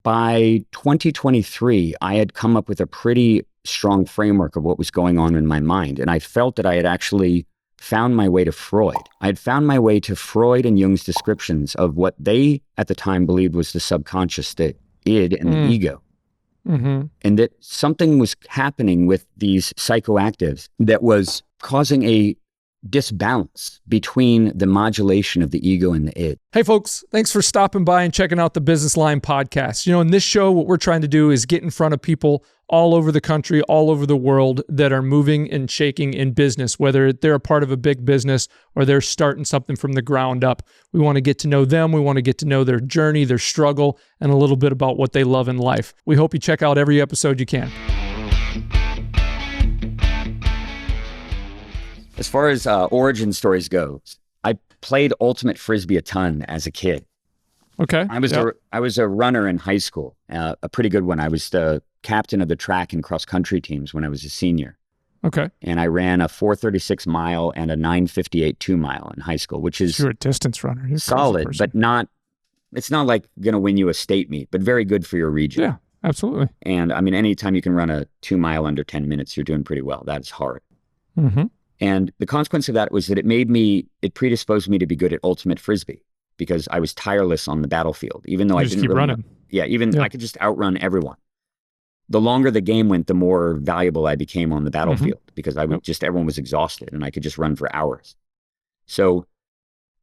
by 2023, I had come up with a pretty strong framework of what was going on in my mind. And I felt that I had actually found my way to Freud. I had found my way to Freud and Jung's descriptions of what they at the time believed was the subconscious, the id and the ego. And that something was happening with these psychoactives that was causing a disbalance between the modulation of the ego and the id. Hey folks, thanks for stopping by and checking out the Business Line podcast. You know, in this show, what we're trying to do is get in front of people all over the country, all over the world that are moving and shaking in business, whether they're a part of a big business or they're starting something from the ground up. We want to get to know them. We want to get to know their journey, their struggle, and a little bit about what they love in life. We hope you check out every episode you can. As far as origin stories goes, I played ultimate Frisbee a ton as a kid. Okay. I was a runner in high school, a pretty good one. I was the captain of the track and cross country teams when I was a senior. Okay. And I ran a 4:36 mile and a 9:58 2-mile in high school, which is you're a distance runner. You're solid, but it's not like going to win you a state meet, but very good for your region. Yeah, absolutely. And I mean, anytime you can run a 2-mile under 10 minutes, you're doing pretty well. That's hard. And the consequence of that was that it predisposed me to be good at ultimate Frisbee because I was tireless on the battlefield, even though I didn't keep running. I could just outrun everyone. The longer the game went, the more valuable I became on the battlefield because everyone was exhausted and I could just run for hours. So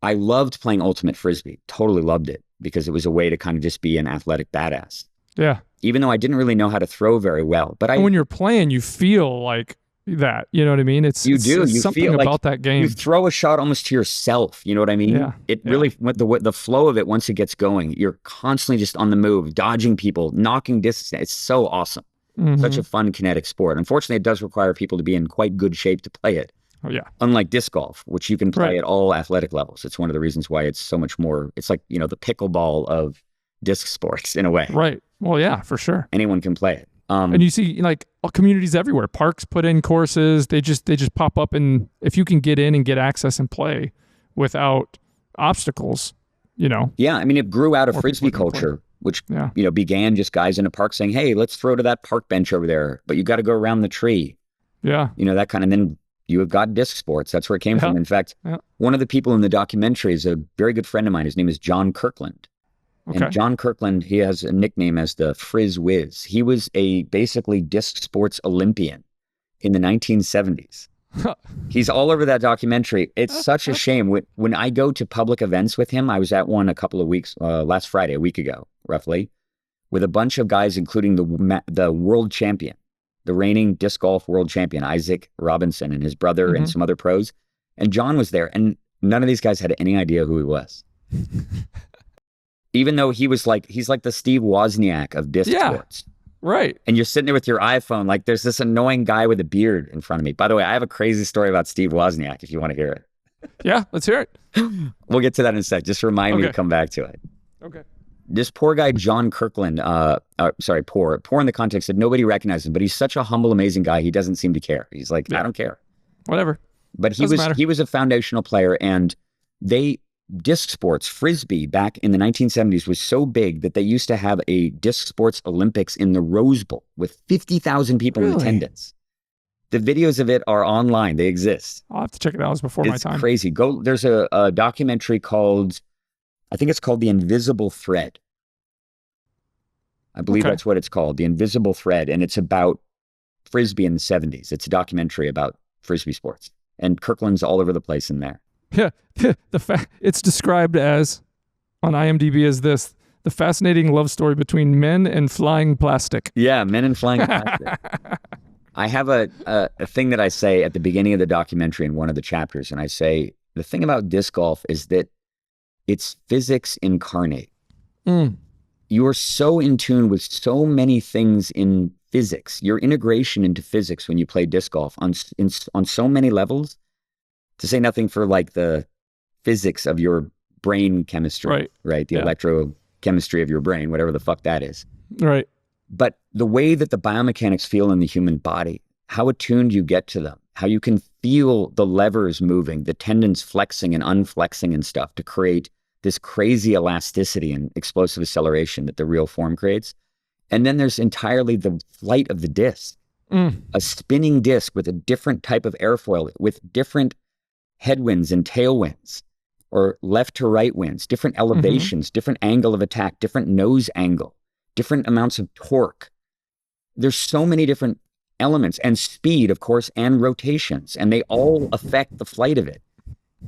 I loved playing ultimate Frisbee, totally loved it because it was a way to kind of just be an athletic badass. Yeah. Even though I didn't really know how to throw very well, but when you're playing, you feel like that, you know what I mean? It's something feel about like that game. You throw a shot almost to yourself, you know what I mean? Yeah. Really, the flow of it, once it gets going, you're constantly just on the move, dodging people, knocking distance. It's so awesome. Such a fun kinetic sport. Unfortunately, it does require people to be in quite good shape to play it. Oh yeah. Unlike disc golf, which you can play at all athletic levels. It's one of the reasons why it's so much more, it's like, the pickleball of disc sports in a way. Right. Well, yeah, for sure. Anyone can play it. And you see like communities everywhere, parks put in courses, they just pop up, and if you can get in and get access and play without obstacles, Yeah, I mean, it grew out of Frisbee culture, which, began just guys in a park saying, hey, let's throw to that park bench over there, but you got to go around the tree. Yeah. That kind of, and then you have got disc sports. That's where it came from. In fact, one of the people in the documentary is a very good friend of mine. His name is John Kirkland. Okay. And John Kirkland, he has a nickname as the Frizz Whiz. He was a basically disc sports Olympian in the 1970s. He's all over that documentary. It's such a shame. When I go to public events with him, I was at one a couple of weeks, last Friday, a week ago, roughly, with a bunch of guys, including the world champion, the reigning disc golf world champion, Isaac Robinson, and his brother and some other pros. And John was there, and none of these guys had any idea who he was. Even though he's like the Steve Wozniak of disc sports. Right. And you're sitting there with your iPhone, like there's this annoying guy with a beard in front of me. By the way, I have a crazy story about Steve Wozniak if you want to hear it. Yeah, let's hear it. We'll get to that in a sec. Just remind me to come back to it. Okay. This poor guy, John Kirkland, poor in the context that nobody recognizes him, but he's such a humble, amazing guy. He doesn't seem to care. He's like, I don't care. Whatever. But he was a foundational player, and disc sports, Frisbee, back in the 1970s was so big that they used to have a disc sports Olympics in the Rose Bowl with 50,000 people in attendance. The videos of it are online. They exist. I'll have to check it out. It was before my time. It's crazy. There's a documentary called, I think it's called The Invisible Thread. I believe that's what it's called, The Invisible Thread. And it's about Frisbee in the 70s. It's a documentary about Frisbee sports. And Kirkland's all over the place in there. Yeah, it's described as, on IMDb, as the fascinating love story between men and flying plastic. Yeah, men and flying plastic. I have a thing that I say at the beginning of the documentary in one of the chapters, and I say, the thing about disc golf is that it's physics incarnate. You are so in tune with so many things in physics, your integration into physics when you play disc golf on so many levels, to say nothing for like the physics of your brain chemistry, right? The electrochemistry of your brain, whatever the fuck that is. Right. But the way that the biomechanics feel in the human body, how attuned you get to them, how you can feel the levers moving, the tendons flexing and unflexing and stuff to create this crazy elasticity and explosive acceleration that the real form creates. And then there's entirely the flight of the disc, a spinning disc with a different type of airfoil, with different headwinds and tailwinds, or left to right winds, different elevations, different angle of attack, different nose angle, different amounts of torque. There's so many different elements, and speed, of course, and rotations, and they all affect the flight of it.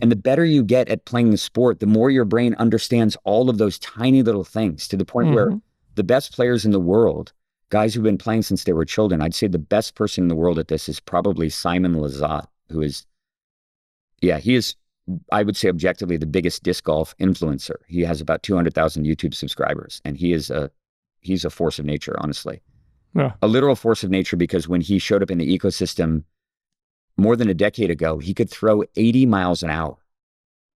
And the better you get at playing the sport, the more your brain understands all of those tiny little things, to the point where the best players in the world, guys who've been playing since they were children, I'd say the best person in the world at this is probably Simon Lizotte, who is, he is, I would say objectively, the biggest disc golf influencer. He has about 200,000 YouTube subscribers, and he's a force of nature, honestly. Yeah. A literal force of nature, because when he showed up in the ecosystem more than a decade ago, he could throw 80 miles an hour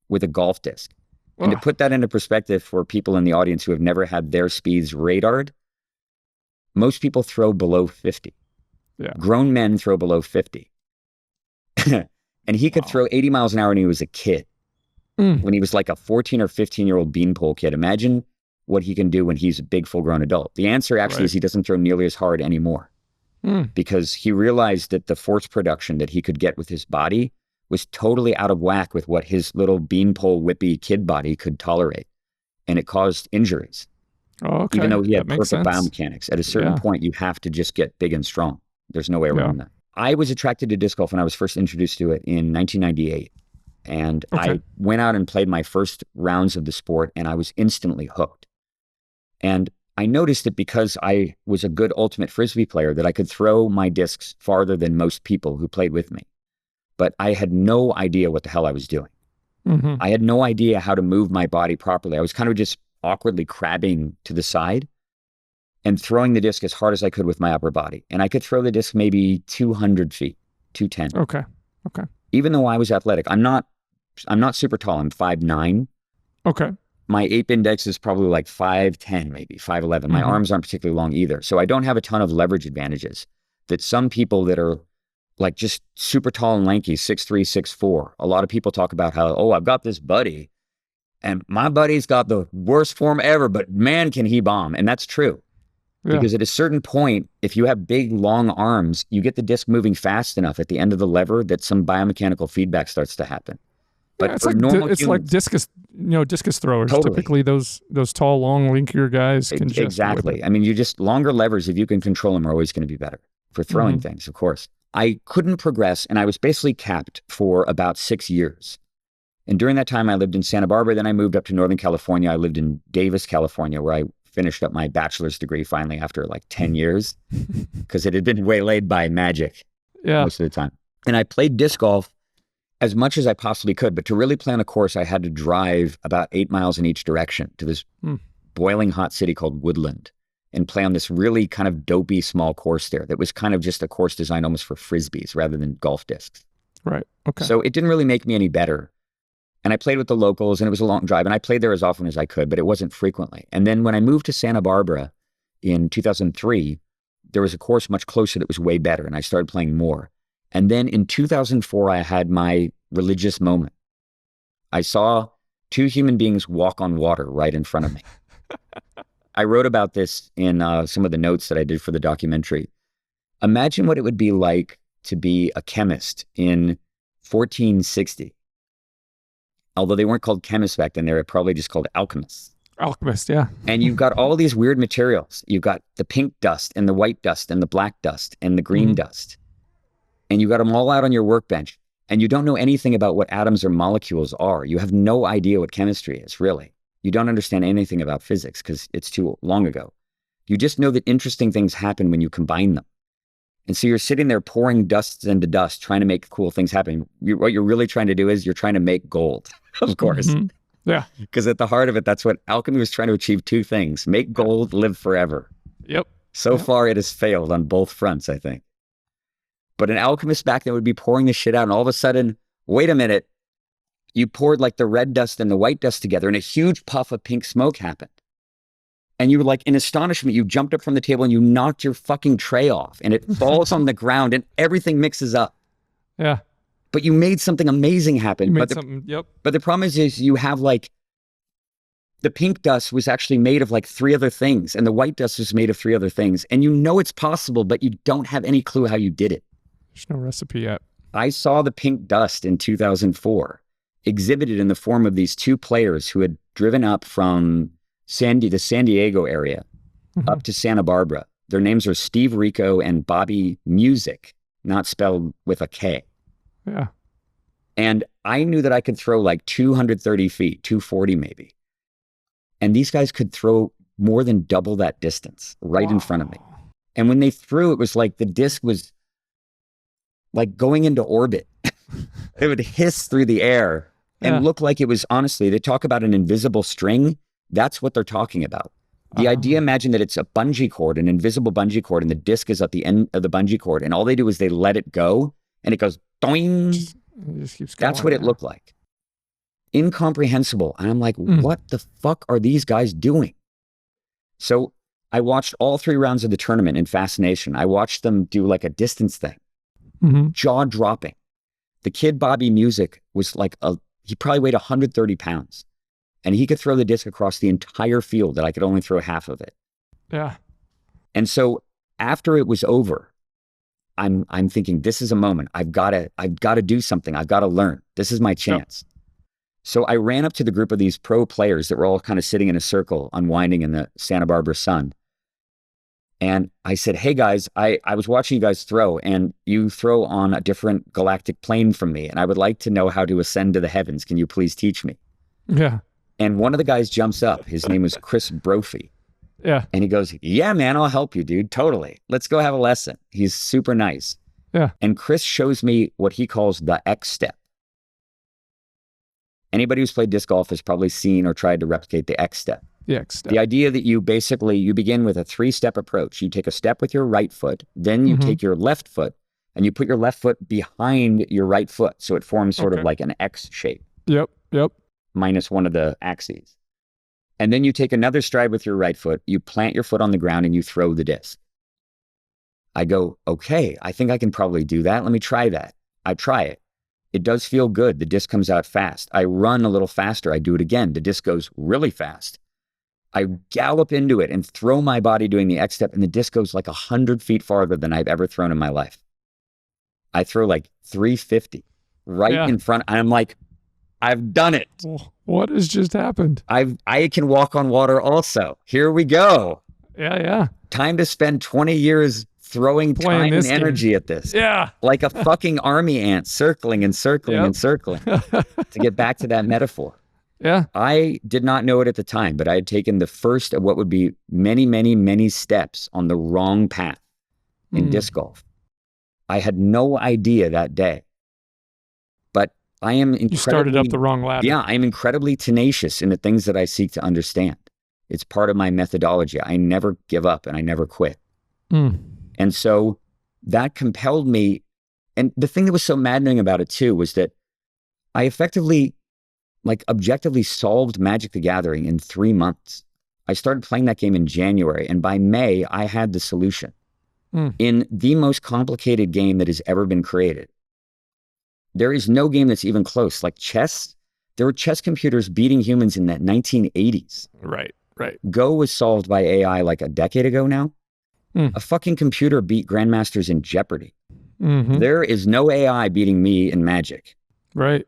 with a golf disc. And to put that into perspective for people in the audience who have never had their speeds radared, most people throw below 50. Yeah. Grown men throw below 50. And he could throw 80 miles an hour when he was a kid, when he was like a 14 or 15-year-old beanpole kid. Imagine what he can do when he's a big full-grown adult. The answer actually is he doesn't throw nearly as hard anymore, because he realized that the force production that he could get with his body was totally out of whack with what his little beanpole whippy kid body could tolerate. And it caused injuries. Even though he had perfect biomechanics. At a certain point, you have to just get big and strong. There's no way around that. I was attracted to disc golf when I was first introduced to it in 1998. And I went out and played my first rounds of the sport, and I was instantly hooked. And I noticed that because I was a good ultimate Frisbee player, that I could throw my discs farther than most people who played with me. But I had no idea what the hell I was doing. I had no idea how to move my body properly. I was kind of just awkwardly crabbing to the side and throwing the disc as hard as I could with my upper body. And I could throw the disc maybe 200 feet, 210. Okay. Even though I was athletic, I'm not super tall. I'm 5'9". Okay. My ape index is probably like 5'10", maybe 5'11". My arms aren't particularly long either. So I don't have a ton of leverage advantages that some people that are like just super tall and lanky, 6'3", 6'4". A lot of people talk about how, oh, I've got this buddy and my buddy's got the worst form ever, but man, can he bomb. And that's true. Because at a certain point, if you have big, long arms, you get the disc moving fast enough at the end of the lever that some biomechanical feedback starts to happen. But it's for like normal it's humans, like discus throwers. Totally. Typically, those tall, long, linkier guys can just exactly. I mean, you just longer levers, if you can control them, are always going to be better for throwing things. Of course, I couldn't progress, and I was basically capped for about 6 years. And during that time, I lived in Santa Barbara. Then I moved up to Northern California. I lived in Davis, California, where I finished up my bachelor's degree finally after like 10 years, because it had been waylaid by magic most of the time. And I played disc golf as much as I possibly could, but to really play on a course, I had to drive about 8 miles in each direction to this boiling hot city called Woodland and play on this really kind of dopey small course there that was kind of just a course designed almost for Frisbees rather than golf discs. Right. Okay. So it didn't really make me any better. And I played with the locals, and it was a long drive, and I played there as often as I could, but it wasn't frequently. And then when I moved to Santa Barbara in 2003, there was a course much closer that was way better, and I started playing more. And then in 2004, I had my religious moment. I saw 2 human beings walk on water right in front of me. I wrote about this in some of the notes that I did for the documentary. Imagine what it would be like to be a chemist in 1460. Although they weren't called chemists back then, they were probably just called alchemists. Alchemist, yeah. And you've got all these weird materials. You've got the pink dust and the white dust and the black dust and the green dust. And you've got them all out on your workbench. And you don't know anything about what atoms or molecules are. You have no idea what chemistry is, really. You don't understand anything about physics because it's too long ago. You just know that interesting things happen when you combine them. And so you're sitting there pouring dust into dust, trying to make cool things happen. What you're really trying to do is you're trying to make gold, of course. Yeah. Because at the heart of it, that's what alchemy was trying to achieve: 2 things: make gold, live forever. Yep. So far, it has failed on both fronts, I think. But an alchemist back then would be pouring this shit out, and all of a sudden, wait a minute, you poured like the red dust and the white dust together, and a huge puff of pink smoke happened. And you were like, in astonishment, you jumped up from the table and you knocked your fucking tray off, and it falls on the ground and everything mixes up. Yeah. But you made something amazing happen. You made something, yep. But the problem is you have like the pink dust was actually made of like 3 other things, and the white dust was made of 3 other things. And you know it's possible, but you don't have any clue how you did it. There's no recipe yet. I saw the pink dust in 2004 exhibited in the form of these 2 players who had driven up from the San Diego area up to Santa Barbara. Their names are Steve Rico and Bobby Music, not spelled with a K. Yeah. And I knew that I could throw like 230 feet, 240 maybe. And these guys could throw more than double that distance right in front of me. And when they threw, it was like the disc was like going into orbit. It would hiss through the air and look like it was, honestly, they talk about an invisible string. That's what they're talking about. The idea, imagine that it's a bungee cord, an invisible bungee cord, and the disc is at the end of the bungee cord. And all they do is they let it go and it goes doing. It just keeps going. That's what it looked like. Incomprehensible. And I'm like, what the fuck are these guys doing? So I watched all 3 rounds of the tournament in fascination. I watched them do like a distance thing, jaw dropping. The kid, Bobby Music, was like he probably weighed 130 pounds. And he could throw the disc across the entire field that I could only throw half of it. Yeah. And so after it was over, I'm thinking, this is a moment. I've got to do something. I've got to learn. This is my chance. Yep. So I ran up to the group of these pro players that were all kind of sitting in a circle, unwinding in the Santa Barbara sun. And I said, hey guys, I was watching you guys throw, and you throw on a different galactic plane from me. And I would like to know how to ascend to the heavens. Can you please teach me? Yeah. And one of the guys jumps up. His name was Chris Brophy. Yeah. And he goes, yeah, man, I'll help you, dude. Totally. Let's go have a lesson. He's super nice. Yeah. And Chris shows me what he calls the X step. Anybody who's played disc golf has probably seen or tried to replicate the X step. The X step. The idea that you begin with a 3-step approach. You take a step with your right foot, then you take your left foot, and you put your left foot behind your right foot. So it forms sort of like an X shape. Yep. Minus one of the axes. And then you take another stride with your right foot, you plant your foot on the ground, and you throw the disc. I go, okay, I think I can probably do that. Let me try that. I try it. It does feel good. The disc comes out fast. I run a little faster. I do it again. The disc goes really fast. I gallop into it and throw my body doing the X step, and the disc goes like 100 feet farther than I've ever thrown in my life. I throw like 350 right in front. And I'm like, I've done it. What has just happened? I can walk on water also. Here we go. Yeah. Time to spend 20 years throwing time and energy at this. Yeah. Like a fucking army ant circling and circling and circling to get back to that metaphor. Yeah. I did not know it at the time, but I had taken the first of what would be many, many, many steps on the wrong path in disc golf. I had no idea that day. But I am incredibly... You started up the wrong ladder. Yeah, I am incredibly tenacious in the things that I seek to understand. It's part of my methodology. I never give up and I never quit. And so that compelled me. And the thing that was so maddening about it too was that I effectively, like objectively solved Magic the Gathering in 3 months. I started playing that game in January, and by May, I had the solution. In the most complicated game that has ever been created. There is no game that's even close. Like chess, there were chess computers beating humans in the 1980s. Right. Go was solved by AI like a decade ago now. A fucking computer beat grandmasters in Jeopardy. There is no AI beating me in Magic. Right.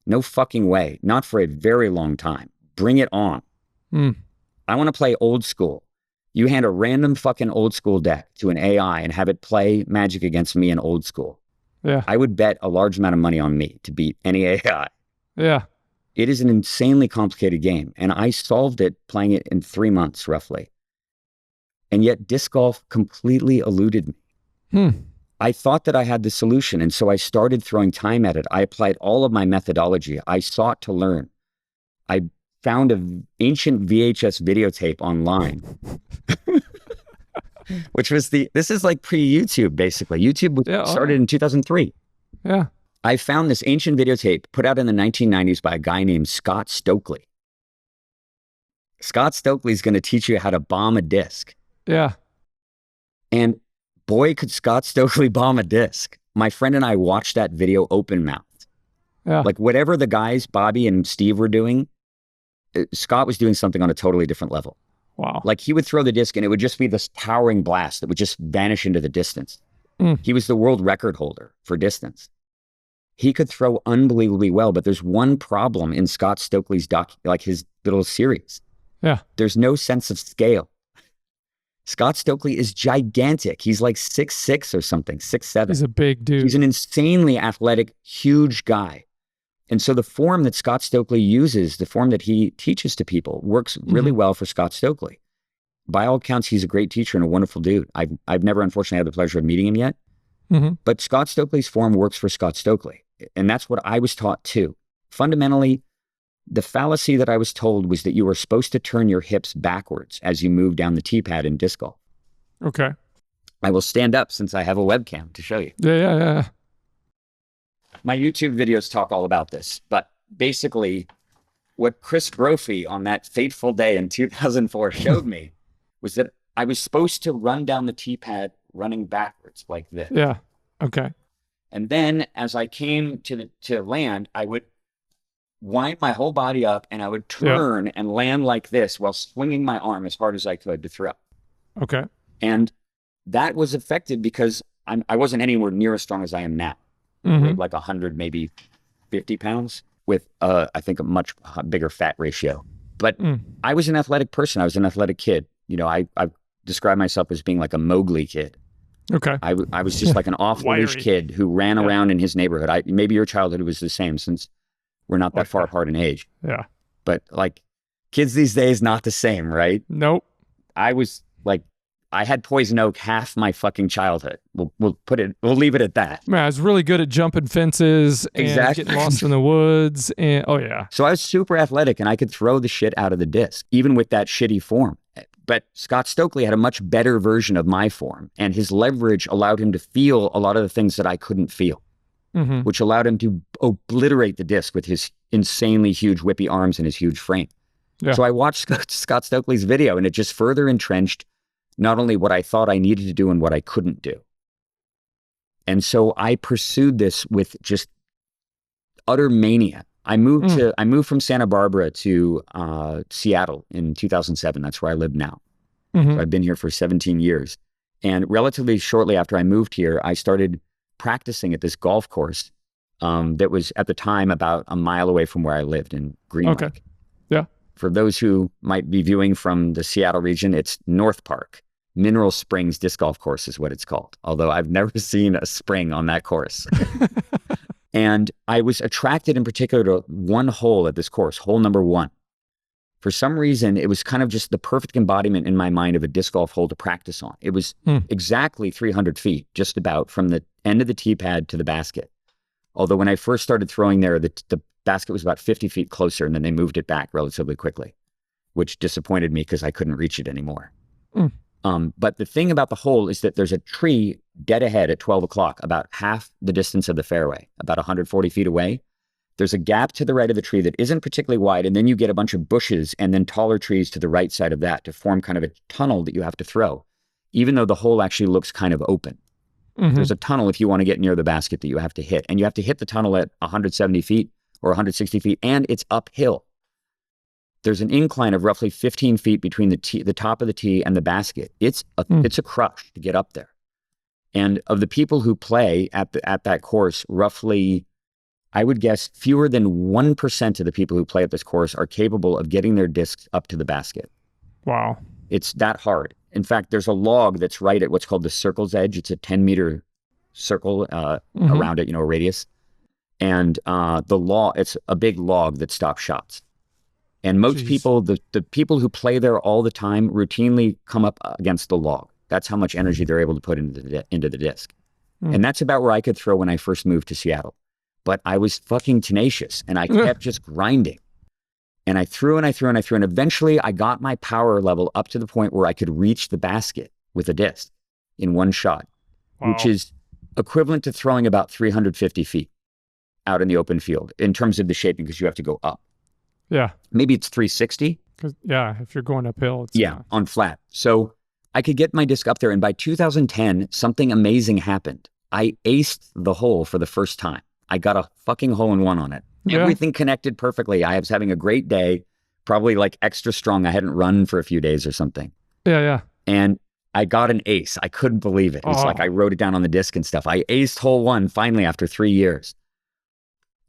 No fucking way. Not for a very long time. Bring it on. I want to play old school. You hand a random fucking old school deck to an AI and have it play Magic against me in old school. Yeah. I would bet a large amount of money on me to beat any AI. Yeah. It is an insanely complicated game, and I solved it playing it in 3 months roughly. And yet disc golf completely eluded me. I thought that I had the solution, and so I started throwing time at it. I applied all of my methodology. I sought to learn. I found an ancient VHS videotape online, which was this is like pre-YouTube, basically. YouTube started in 2003. Yeah. I found this ancient videotape put out in the 1990s by a guy named Scott Stokely. Scott Stokely's going to teach you how to bomb a disc. Yeah. And boy, could Scott Stokely bomb a disc. My friend and I watched that video open-mouthed. Yeah. Like whatever the guys, Bobby and Steve, were doing, Scott was doing something on a totally different level. Wow. Like he would throw the disc and it would just be this towering blast that would just vanish into the distance. Mm. He was the world record holder for distance. He could throw unbelievably well, but there's one problem in Scott Stokely's his little series. Yeah. There's no sense of scale. Scott Stokely is gigantic. He's like 6'6" or something, 6'7". He's a big dude. He's an insanely athletic, huge guy. And so the form that Scott Stokely uses, the form that he teaches to people, works really well for Scott Stokely. By all accounts, he's a great teacher and a wonderful dude. I've never, unfortunately, had the pleasure of meeting him yet. But Scott Stokely's form works for Scott Stokely. And that's what I was taught too. Fundamentally, the fallacy that I was told was that you were supposed to turn your hips backwards as you move down the tee pad in disc golf. Okay. I will stand up since I have a webcam to show you. Yeah. My YouTube videos talk all about this, but basically what Chris Brophy on that fateful day in 2004 showed me was that I was supposed to run down the tee pad running backwards like this. Yeah. Okay. And then as I came to land, I would wind my whole body up and I would turn and land like this while swinging my arm as hard as I could to throw. Okay. And that was affected because I wasn't anywhere near as strong as I am now. I weighed like 100, maybe 50 pounds with, I think, a much bigger fat ratio. But I was an athletic person. I was an athletic kid. You know, I describe myself as being like a Mowgli kid. Okay. I was just like an off-leash kid who ran around in his neighborhood. Maybe your childhood was the same since we're not that far apart in age. Yeah. But like kids these days, not the same, right? Nope. I was like, I had poison oak half my fucking childhood. We'll leave it at that. Man, I was really good at jumping fences and getting lost in the woods. And So I was super athletic and I could throw the shit out of the disc, even with that shitty form. But Scott Stokely had a much better version of my form, and his leverage allowed him to feel a lot of the things that I couldn't feel, which allowed him to obliterate the disc with his insanely huge whippy arms and his huge frame. Yeah. So I watched Scott Stokely's video, and it just further entrenched not only what I thought I needed to do and what I couldn't do. And so I pursued this with just utter mania. I moved from Santa Barbara to Seattle in 2007. That's where I live now. So I've been here for 17 years. And relatively shortly after I moved here, I started practicing at this golf course that was at the time about a mile away from where I lived in Green Lake. Okay. Yeah. For those who might be viewing from the Seattle region, it's North Park. Mineral Springs Disc Golf Course is what it's called. Although I've never seen a spring on that course. And I was attracted in particular to one hole at this course, hole number 1. For some reason, it was kind of just the perfect embodiment in my mind of a disc golf hole to practice on. It was exactly 300 feet, just about from the end of the tee pad to the basket. Although when I first started throwing there, the basket was about 50 feet closer, and then they moved it back relatively quickly, which disappointed me because I couldn't reach it anymore. But the thing about the hole is that there's a tree dead ahead at 12 o'clock, about half the distance of the fairway, about 140 feet away. There's a gap to the right of the tree that isn't particularly wide, and then you get a bunch of bushes and then taller trees to the right side of that to form kind of a tunnel that you have to throw, even though the hole actually looks kind of open. There's a tunnel if you want to get near the basket that you have to hit, and you have to hit the tunnel at 170 feet or 160 feet, and it's uphill. There's an incline of roughly 15 feet between the top of the tee and the basket. It's a crush to get up there. And of the people who play at that course, roughly, I would guess fewer than 1% of the people who play at this course are capable of getting their discs up to the basket. Wow. It's that hard. In fact, there's a log that's right at what's called the circle's edge. It's a 10-meter circle around it, a radius. And it's a big log that stops shots. And most people, the people who play there all the time routinely come up against the log. That's how much energy they're able to put into the disc. And that's about where I could throw when I first moved to Seattle. But I was fucking tenacious and I kept just grinding. And I threw and I threw and I threw. And eventually I got my power level up to the point where I could reach the basket with a disc in one shot, which is equivalent to throwing about 350 feet out in the open field in terms of the shaping, because you have to go up. Yeah. Maybe it's 360. If you're going uphill. On flat. So I could get my disc up there. And by 2010, something amazing happened. I aced the hole for the first time. I got a fucking hole-in-one on it. Everything connected perfectly. I was having a great day, probably like extra strong. I hadn't run for a few days or something. Yeah. And I got an ace. I couldn't believe it. It was like I wrote it down on the disc and stuff. I aced hole 1 finally after 3 years.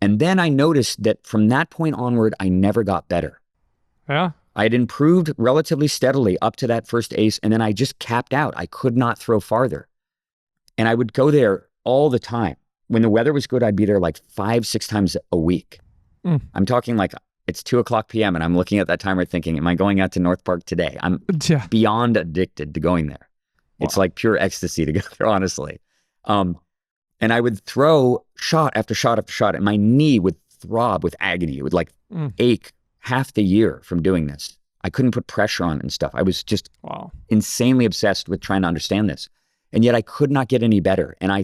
And then I noticed that from that point onward, I never got better. Yeah. I had improved relatively steadily up to that first ace, and then I just capped out. I could not throw farther. And I would go there all the time. When the weather was good, I'd be there like 5-6 times a week. I'm talking like it's 2:00 p.m. and I'm looking at that timer thinking, am I going out to North Park today? I'm beyond addicted to going there. Wow. It's like pure ecstasy to go there, honestly. And I would throw shot after shot after shot, and my knee would throb with agony. It would like ache half the year from doing this. I couldn't put pressure on and stuff. I was just insanely obsessed with trying to understand this. And yet I could not get any better. And I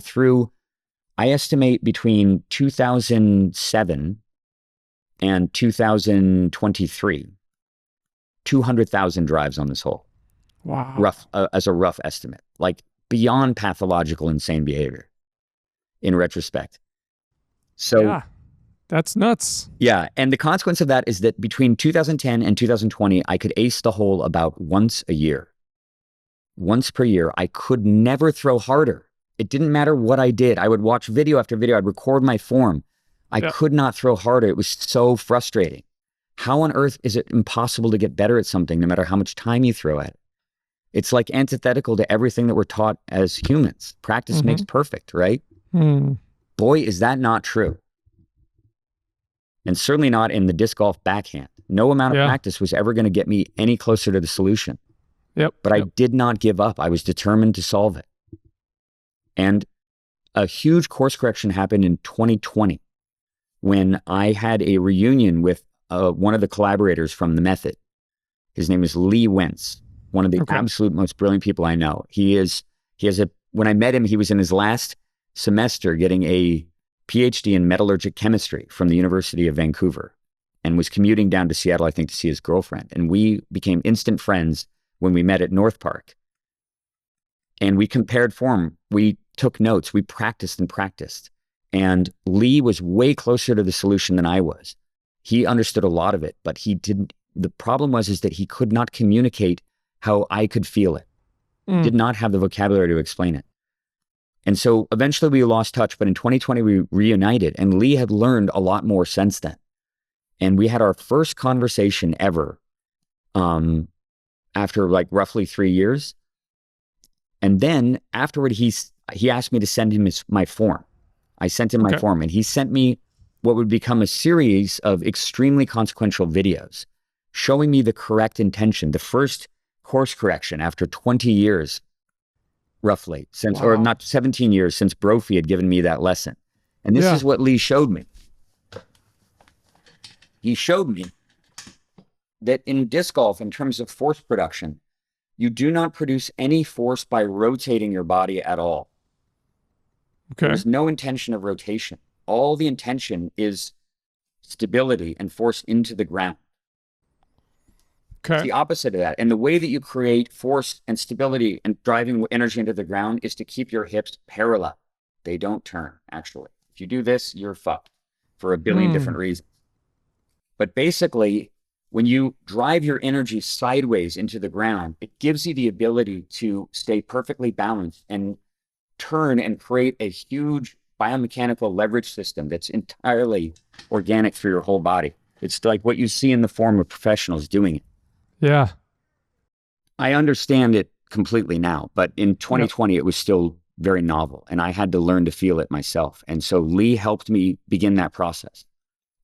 estimate between 2007 and 2023, 200,000 drives on this hole. Wow. As a rough estimate, like beyond pathological insane behavior in retrospect. So yeah, that's nuts. Yeah. And the consequence of that is that between 2010 and 2020, I could ace the hole about once a year. Once per year. I could never throw harder. It didn't matter what I did. I would watch video after video. I'd record my form. I could not throw harder. It was so frustrating. How on earth is it impossible to get better at something no matter how much time you throw at it? It's like antithetical to everything that we're taught as humans. Practice makes perfect, right? Boy, is that not true. And certainly not in the disc golf backhand. No amount of practice was ever going to get me any closer to the solution. But I did not give up. I was determined to solve it. And a huge course correction happened in 2020 when I had a reunion with one of the collaborators from the method. His name is Lee Wentz, one of the absolute most brilliant people I know. When I met him, he was in his last semester getting a PhD in metallurgic chemistry from the University of Vancouver and was commuting down to Seattle, I think, to see his girlfriend. And we became instant friends when we met at North Park. And we compared form. We took notes. We practiced and practiced. And Lee was way closer to the solution than I was. He understood a lot of it, but he didn't. The problem is that he could not communicate how I could feel it. Did not have the vocabulary to explain it. And so eventually we lost touch, but in 2020 we reunited, and Lee had learned a lot more since then. And we had our first conversation ever after like roughly 3 years. And then afterward, he asked me to send him my form. I sent him my form, and he sent me what would become a series of extremely consequential videos showing me the correct intention, the first course correction after 20 years, roughly, since, or not 17 years since Brophy had given me that lesson. And this is what Lee showed me. He showed me that in disc golf, in terms of force production, you do not produce any force by rotating your body at all. There's no intention of rotation. All the intention is stability and force into the ground. It's the opposite of that. And the way that you create force and stability and driving energy into the ground is to keep your hips parallel. They don't turn, actually. If you do this, you're fucked for a billion different reasons. But basically, when you drive your energy sideways into the ground, it gives you the ability to stay perfectly balanced and turn and create a huge biomechanical leverage system that's entirely organic through your whole body. It's like what you see in the form of professionals doing it. Yeah. I understand it completely now, but in 2020, it was still very novel, and I had to learn to feel it myself. And so Lee helped me begin that process.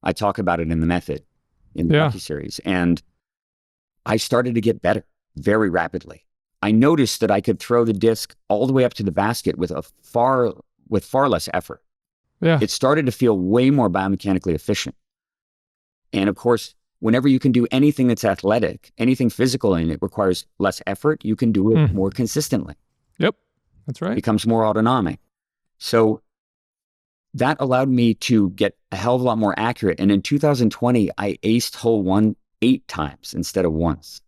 I talk about it in the method, in the docuseries, and I started to get better very rapidly. I noticed that I could throw the disc all the way up to the basket with far less effort. Yeah. It started to feel way more biomechanically efficient. And of course, whenever you can do anything that's athletic, anything physical, and it requires less effort, you can do it more consistently. Yep, that's right. It becomes more autonomic. So that allowed me to get a hell of a lot more accurate. And in 2020, I aced hole 1 8 times instead of once.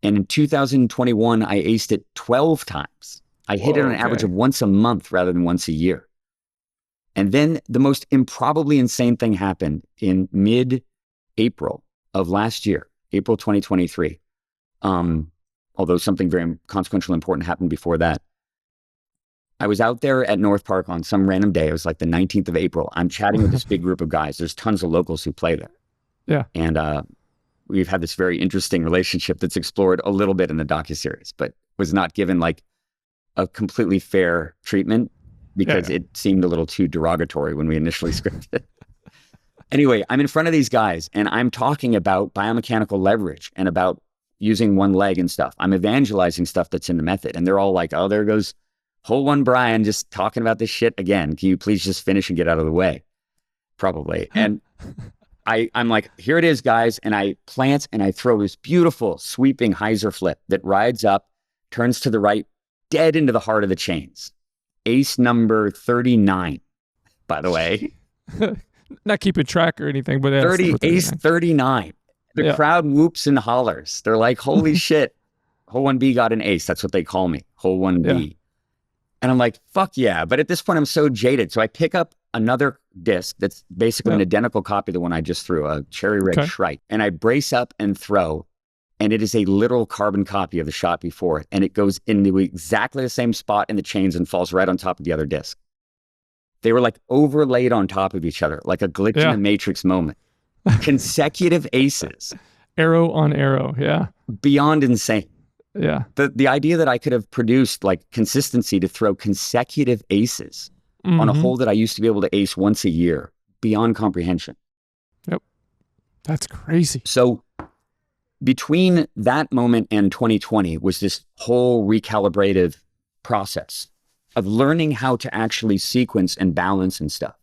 And in 2021, I aced it 12 times. I hit it on an average of once a month rather than once a year. And then the most improbably insane thing happened in mid-April of last year, April 2023, although something very consequential and important happened before that. I was out there at North Park on some random day. It was like the 19th of April. I'm chatting with this big group of guys. There's tons of locals who play there. Yeah. And we've had this very interesting relationship that's explored a little bit in the docuseries, but was not given like a completely fair treatment because it seemed a little too derogatory when we initially scripted. Anyway, I'm in front of these guys and I'm talking about biomechanical leverage and about using one leg and stuff. I'm evangelizing stuff that's in the method. And they're all like, oh, there goes Hole One Brian just talking about this shit again. Can you please just finish and get out of the way? Probably. And I'm like, here it is, guys. And I plant and I throw this beautiful sweeping hyzer flip that rides up, turns to the right, dead into the heart of the chains. Ace number 39, by the way. Not keeping track or anything, but ace 39. The crowd whoops and hollers. They're like, holy shit. Hole 1B got an ace. That's what they call me. Hole 1B. Yeah. And I'm like, fuck yeah. But at this point, I'm so jaded. So I pick up another disc that's basically an identical copy of the one I just threw, a cherry red Shrike. And I brace up and throw. And it is a literal carbon copy of the shot before it. And it goes into exactly the same spot in the chains and falls right on top of the other disc. They were like overlaid on top of each other, like a glitch in the Matrix moment. Consecutive aces. Arrow on arrow, yeah. Beyond insane. Yeah. The idea that I could have produced like consistency to throw consecutive aces on a hole that I used to be able to ace once a year, beyond comprehension. Yep. That's crazy. So between that moment and 2020 was this whole recalibrative process of learning how to actually sequence and balance and stuff.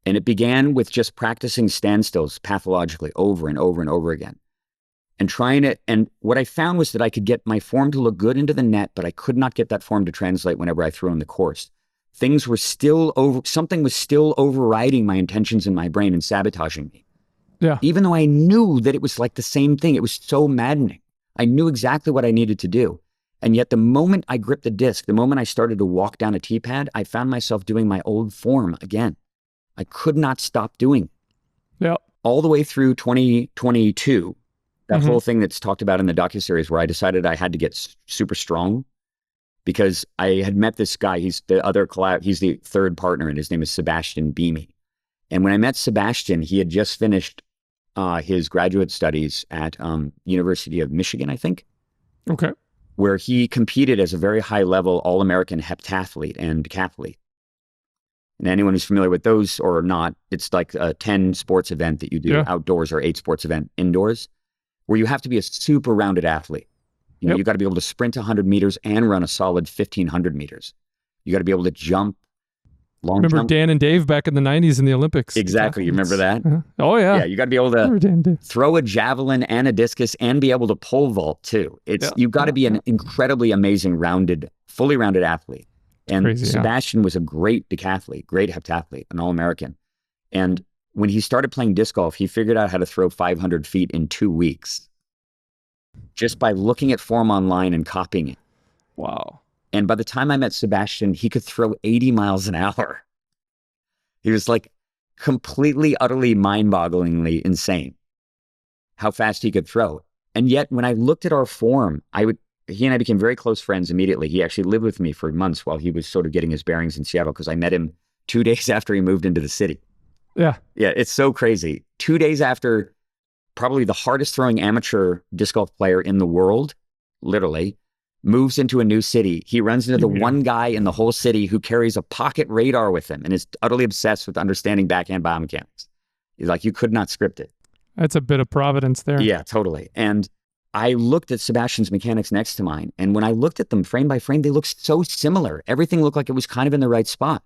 And it began with just practicing standstills pathologically over and over and over again. And trying it, and what I found was that I could get my form to look good into the net, but I could not get that form to translate whenever I threw in the course. Things were still something was still overriding my intentions in my brain and sabotaging me. Yeah. Even though I knew that it was like the same thing, it was so maddening. I knew exactly what I needed to do. And yet the moment I gripped the disc, the moment I started to walk down a tee pad, I found myself doing my old form again. I could not stop doing it. Yeah. All the way through 2022, that whole thing that's talked about in the docuseries where I decided I had to get super strong because I had met this guy. He's the third partner and his name is Sebastian Beamy. And when I met Sebastian, he had just finished his graduate studies at University of Michigan, I think. Okay. Where he competed as a very high level All-American heptathlete and decathlete. And anyone who's familiar with those or not, it's like a 10 sports event that you do outdoors or 8 sports event indoors, where you have to be a super rounded athlete. You know, you got to be able to sprint 100 meters and run a solid 1,500 meters. You got to be able to jump, Remember Dan and Dave back in the 90s in the Olympics? Exactly. You remember that? Oh, yeah. Yeah, you got to be able to throw a javelin and a discus and be able to pole vault too. You've got to be an incredibly amazing fully rounded athlete. And crazy, Sebastian was a great decathlete, great heptathlete, an All-American. And when he started playing disc golf, he figured out how to throw 500 feet in 2 weeks just by looking at form online and copying it. Wow. And by the time I met Sebastian, he could throw 80 miles an hour. He was like completely, utterly mind-bogglingly insane how fast he could throw. And yet when I looked at our form, he and I became very close friends immediately. He actually lived with me for months while he was sort of getting his bearings in Seattle because I met him 2 days after he moved into the city. Yeah. Yeah, it's so crazy. 2 days after probably the hardest throwing amateur disc golf player in the world, literally, moves into a new city. He runs into the one guy in the whole city who carries a pocket radar with him and is utterly obsessed with understanding backhand biomechanics. He's like, you could not script it. That's a bit of providence there. Yeah, totally. And I looked at Sebastian's mechanics next to mine. And when I looked at them frame by frame, they looked so similar. Everything looked like it was kind of in the right spot.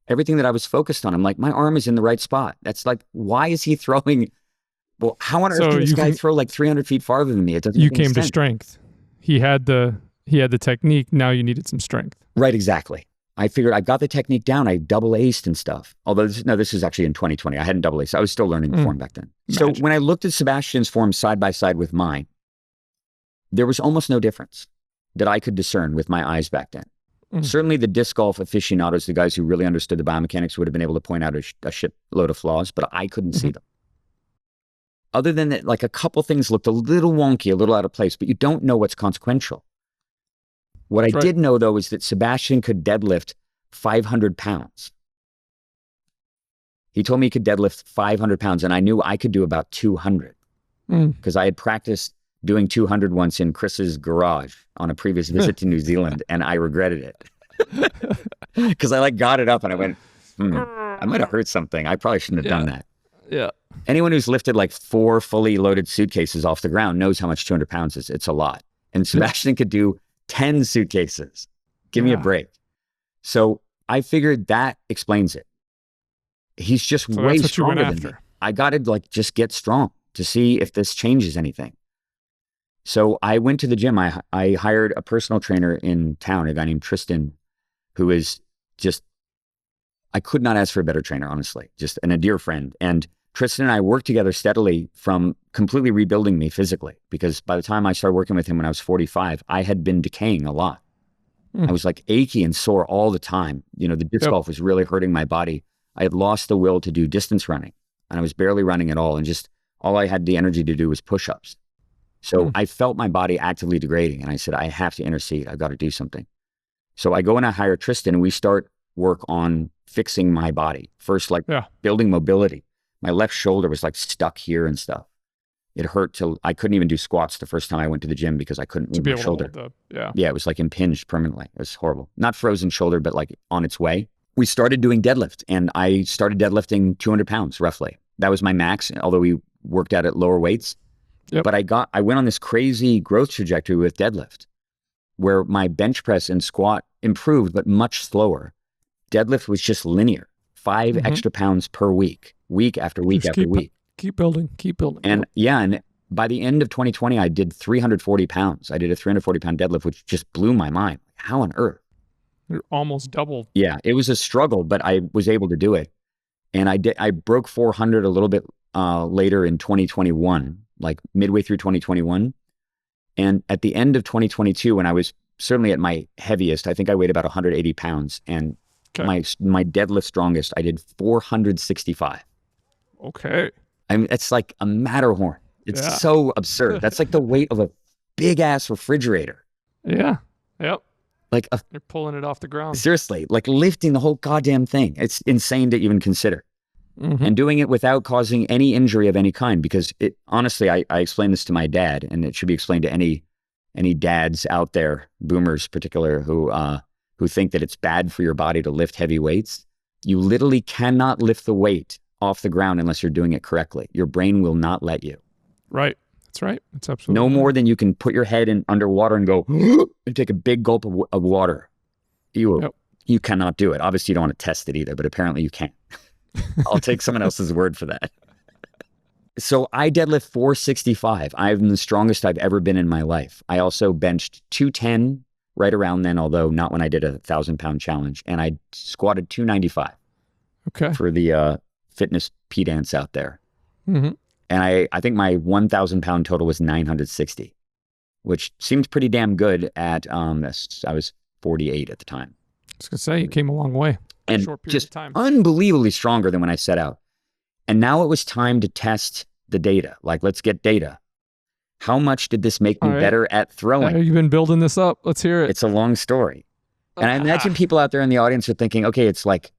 Everything that I was focused on, I'm like, my arm is in the right spot. That's like, why is he throwing? Well, how on earth can this guy throw like 300 feet farther than me? It doesn't make any sense. You came to strength. He had the technique. Now you needed some strength. Right, exactly. I figured I got the technique down. I double aced and stuff. Although this was actually in 2020. I hadn't double aced. I was still learning the form back then. Magic. So when I looked at Sebastian's form side by side with mine, there was almost no difference that I could discern with my eyes back then. Certainly the disc golf aficionados, the guys who really understood the biomechanics, would have been able to point out a shitload of flaws, but I couldn't see them. other than that, like a couple things looked a little wonky, a little out of place, but you don't know what's consequential. What I did know, though, is that Sebastian could deadlift 500 pounds. He told me he could deadlift 500 pounds, and I knew I could do about 200 because I had practiced doing 200 once in Chris's garage on a previous visit to New Zealand, and I regretted it because I like got it up and I went, I might have hurt something. I probably shouldn't have done that. Yeah. Anyone who's lifted like 4 fully loaded suitcases off the ground knows how much 200 pounds is. It's a lot. And Sebastian could do 10 suitcases. Give me a break. So I figured that explains it. He's just way stronger than me. I got to like just get strong to see if this changes anything. So I went to the gym. I hired a personal trainer in town, a guy named Tristan, who is just, I could not ask for a better trainer, honestly, just a dear friend. And Tristan and I worked together steadily from completely rebuilding me physically, because by the time I started working with him when I was 45, I had been decaying a lot. I was like achy and sore all the time. You know, the disc golf was really hurting my body. I had lost the will to do distance running, and I was barely running at all. And just all I had the energy to do was push-ups. So I felt my body actively degrading, and I said, I have to intercede. I've got to do something. So I go and I hire Tristan, and we start work on fixing my body. First, like building mobility. My left shoulder was like stuck here and stuff. It hurt till I couldn't even do squats the first time I went to the gym because I couldn't move my shoulder. Yeah, it was like impinged permanently. It was horrible. Not frozen shoulder, but like on its way. We started doing deadlift, and I started deadlifting 200 pounds roughly. That was my max, although we worked out at lower weights. But I went on this crazy growth trajectory with deadlift where my bench press and squat improved, but much slower. Deadlift was just linear, 5 extra pounds per week, week after week after week. Keep building. And and by the end of 2020, I did 340 pounds. I did a 340 pound deadlift, which just blew my mind. How on earth? You're almost double. Yeah, it was a struggle, but I was able to do it. And I broke 400 a little bit later in 2021, like midway through 2021. And at the end of 2022, when I was certainly at my heaviest, I think I weighed about 180 pounds. And my deadlift strongest, I did 465. Okay. I mean, it's like a Matterhorn. It's so absurd. That's like the weight of a big ass refrigerator. Yeah. Yep. Like you're pulling it off the ground. Seriously, like lifting the whole goddamn thing. It's insane to even consider. And doing it without causing any injury of any kind, because it honestly, I explained this to my dad, and it should be explained to any dads out there, boomers particular, who think that it's bad for your body to lift heavy weights. You literally cannot lift the weight off the ground unless you're doing it correctly. Your brain will not let you. Right. That's right. That's absolutely no more than you can put your head in underwater and go and take a big gulp of water. You cannot do it. Obviously, you don't want to test it either, but apparently you can. I'll take someone else's word for that. So I deadlift 465. I'm the strongest I've ever been in my life. I also benched 210 right around then, although not when I did a 1,000-pound challenge. And I squatted 295. Okay. For the fitness pedants out there. And I think my 1,000-pound total was 960, which seemed pretty damn good at, I was 48 at the time. I was going to say, you came a long way. And short period just of time. Unbelievably stronger than when I set out. And now it was time to test the data. Like, let's get data. How much did this make me better at throwing? You've been building this up. Let's hear it. It's a long story. And I imagine people out there in the audience are thinking, okay, it's like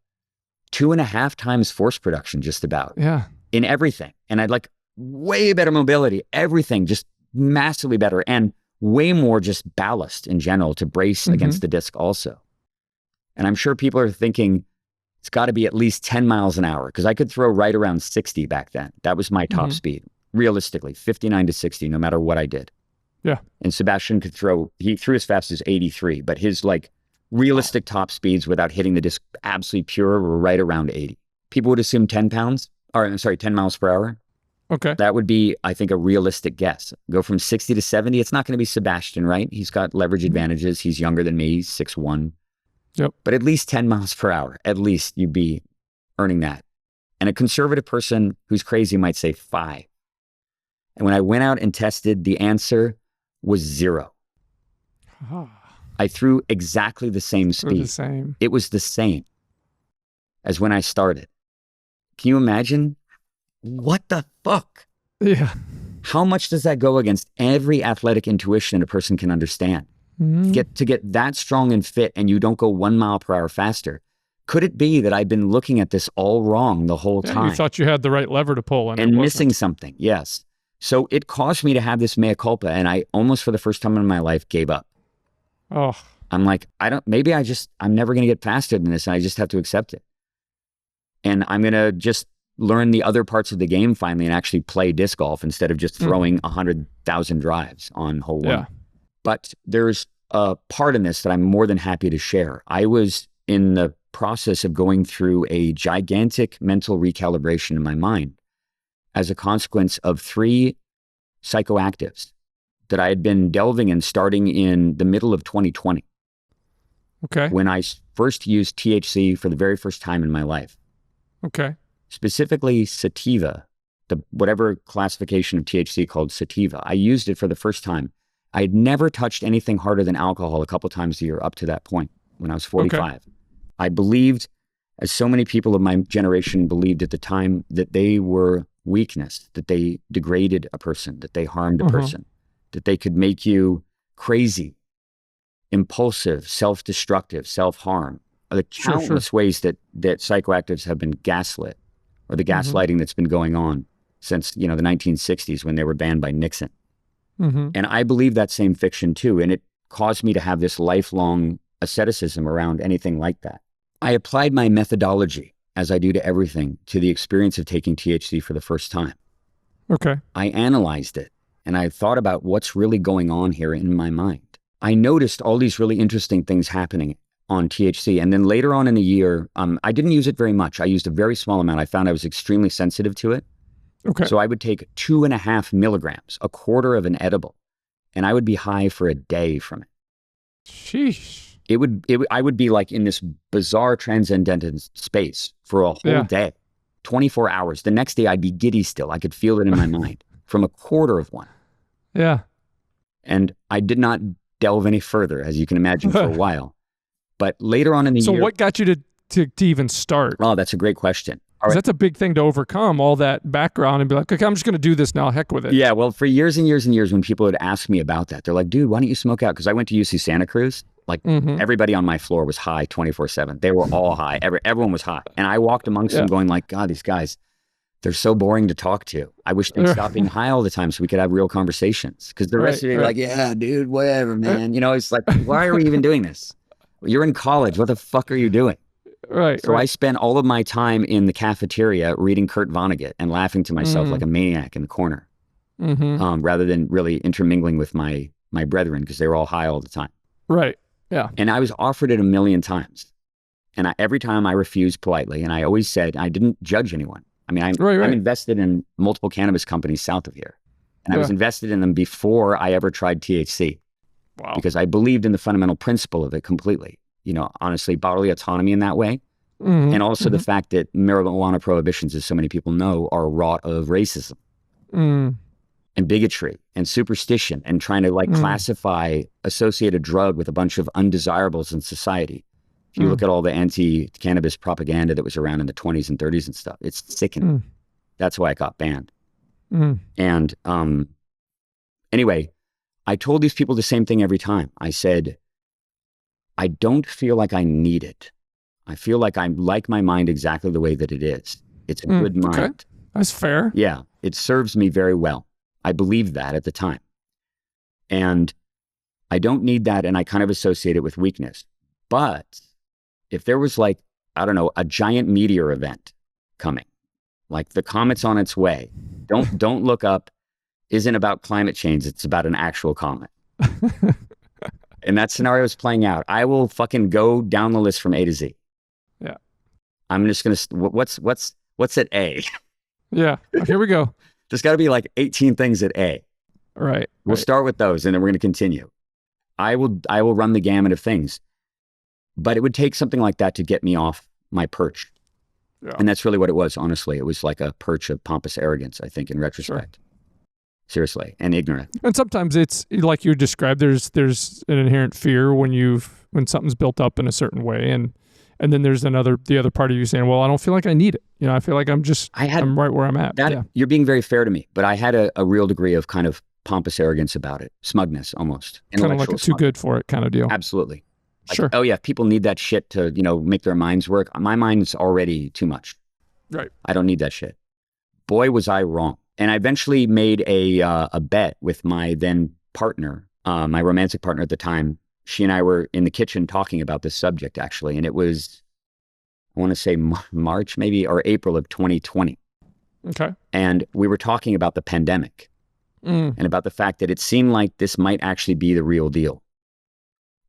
2.5 times force production, just about. Yeah. In everything. And I'd like way better mobility, everything just massively better, and way more just ballast in general to brace against the disc also. And I'm sure people are thinking it's got to be at least 10 miles an hour, because I could throw right around 60 back then. That was my top speed, realistically, 59 to 60, no matter what I did. Yeah. And Sebastian he threw as fast as 83, but his like realistic top speeds without hitting the disc absolutely pure were right around 80. People would assume 10 miles per hour. Okay. That would be, I think, a realistic guess. Go from 60 to 70. It's not going to be Sebastian, right? He's got leverage advantages. He's younger than me, 6'1". Yep. But at least 10 miles per hour, at least you'd be earning that. And a conservative person who's crazy might say 5. And when I went out and tested, the answer was 0. I threw exactly the same speed. It was the same as when I started. Can you imagine? What the fuck? Yeah. How much does that go against every athletic intuition a person can understand? To get that strong and fit, and you don't go 1 mile per hour faster. Could it be that I've been looking at this all wrong the whole time? You thought you had the right lever to pull and missing something. Yes. So it caused me to have this mea culpa, and I almost for the first time in my life gave up. Oh. I'm like, I'm never going to get faster than this, and I just have to accept it. And I'm going to just learn the other parts of the game finally and actually play disc golf instead of just throwing 100,000 drives on hole one. Yeah. But there's a part in this that I'm more than happy to share. I was in the process of going through a gigantic mental recalibration in my mind as a consequence of 3 psychoactives that I had been delving in starting in the middle of 2020. Okay. When I first used THC for the very first time in my life. Okay. Specifically sativa, whatever classification of THC called sativa. I used it for the first time. I had never touched anything harder than alcohol a couple times a year up to that point when I was 45. Okay. I believed, as so many people of my generation believed at the time, that they were weakness, that they degraded a person, that they harmed a person, that they could make you crazy, impulsive, self-destructive, self-harm. The countless ways that psychoactives have been gaslit, or the gaslighting that's been going on since, the 1960s when they were banned by Nixon. And I believe that same fiction too. And it caused me to have this lifelong asceticism around anything like that. I applied my methodology, as I do to everything, to the experience of taking THC for the first time. Okay. I analyzed it, and I thought about what's really going on here in my mind. I noticed all these really interesting things happening on THC. And then later on in the year, I didn't use it very much. I used a very small amount. I found I was extremely sensitive to it. Okay. So I would take 2.5 milligrams, a quarter of an edible, and I would be high for a day from it. Sheesh. I would be like in this bizarre transcendental space for a whole day, 24 hours. The next day I'd be giddy still. I could feel it in my mind from a quarter of one. Yeah. And I did not delve any further, as you can imagine, for a while. But later on in the year... So what got you to even start? Oh, that's a great question. Right. That's a big thing to overcome, all that background, and be like, okay, I'm just going to do this now. Heck with it. Yeah, well, for years and years and years, when people would ask me about that, they're like, dude, why don't you smoke out? Because I went to UC Santa Cruz. Like, everybody on my floor was high 24/7. They were all high. Everyone was high. And I walked amongst them going like, God, these guys, they're so boring to talk to. I wish they'd stop being high all the time so we could have real conversations. Because the rest of you are like, yeah, dude, whatever, man. It's like, why are we even doing this? You're in college. What the fuck are you doing? Right. So I spent all of my time in the cafeteria reading Kurt Vonnegut and laughing to myself like a maniac in the corner, rather than really intermingling with my brethren because they were all high all the time. Right. Yeah. And I was offered it 1,000,000 times. And every time I refused politely. And I always said, I didn't judge anyone. I mean, I'm invested in multiple cannabis companies south of here. And I was invested in them before I ever tried THC. Wow. Because I believed in the fundamental principle of it completely. Honestly, bodily autonomy in that way. And also the fact that marijuana prohibitions, as so many people know, are wrought of racism and bigotry and superstition and trying to classify, associate a drug with a bunch of undesirables in society. If you look at all the anti-cannabis propaganda that was around in the 20s and 30s and stuff, it's sickening. That's why it got banned. And anyway, I told these people the same thing every time. I said, I don't feel like I need it. I feel like I like my mind exactly the way that it is. It's a good mind. Okay. That's fair. Yeah. It serves me very well. I believed that at the time. And I don't need that, and I kind of associate it with weakness. But if there was a giant meteor event coming, like the comet's on its way, don't look up, isn't about climate change, it's about an actual comet. And that scenario is playing out. I will fucking go down the list from A to Z. Yeah. I'm just going to, what's at A? Yeah. Here we go. There's got to be like 18 things at A. Right. We'll start with those and then we're going to continue. I will run the gamut of things, but it would take something like that to get me off my perch. Yeah. And that's really what it was. Honestly, it was like a perch of pompous arrogance, I think, in retrospect. Sure. Seriously, and ignorant. And sometimes it's like you described, there's an inherent fear when something's built up in a certain way. And And then there's the other part of you saying, well, I don't feel like I need it. I feel like I'm right where I'm at. You're being very fair to me, but I had a real degree of kind of pompous arrogance about it. Smugness, almost. Kind of like a too good for it kind of deal. Absolutely. Like, sure. Oh yeah, people need that shit to, make their minds work. My mind's already too much. Right. I don't need that shit. Boy, was I wrong. And I eventually made a bet with my then partner, my romantic partner at the time. She and I were in the kitchen talking about this subject, actually. And it was, I want to say March maybe, or April of 2020. Okay. And we were talking about the pandemic and about the fact that it seemed like this might actually be the real deal.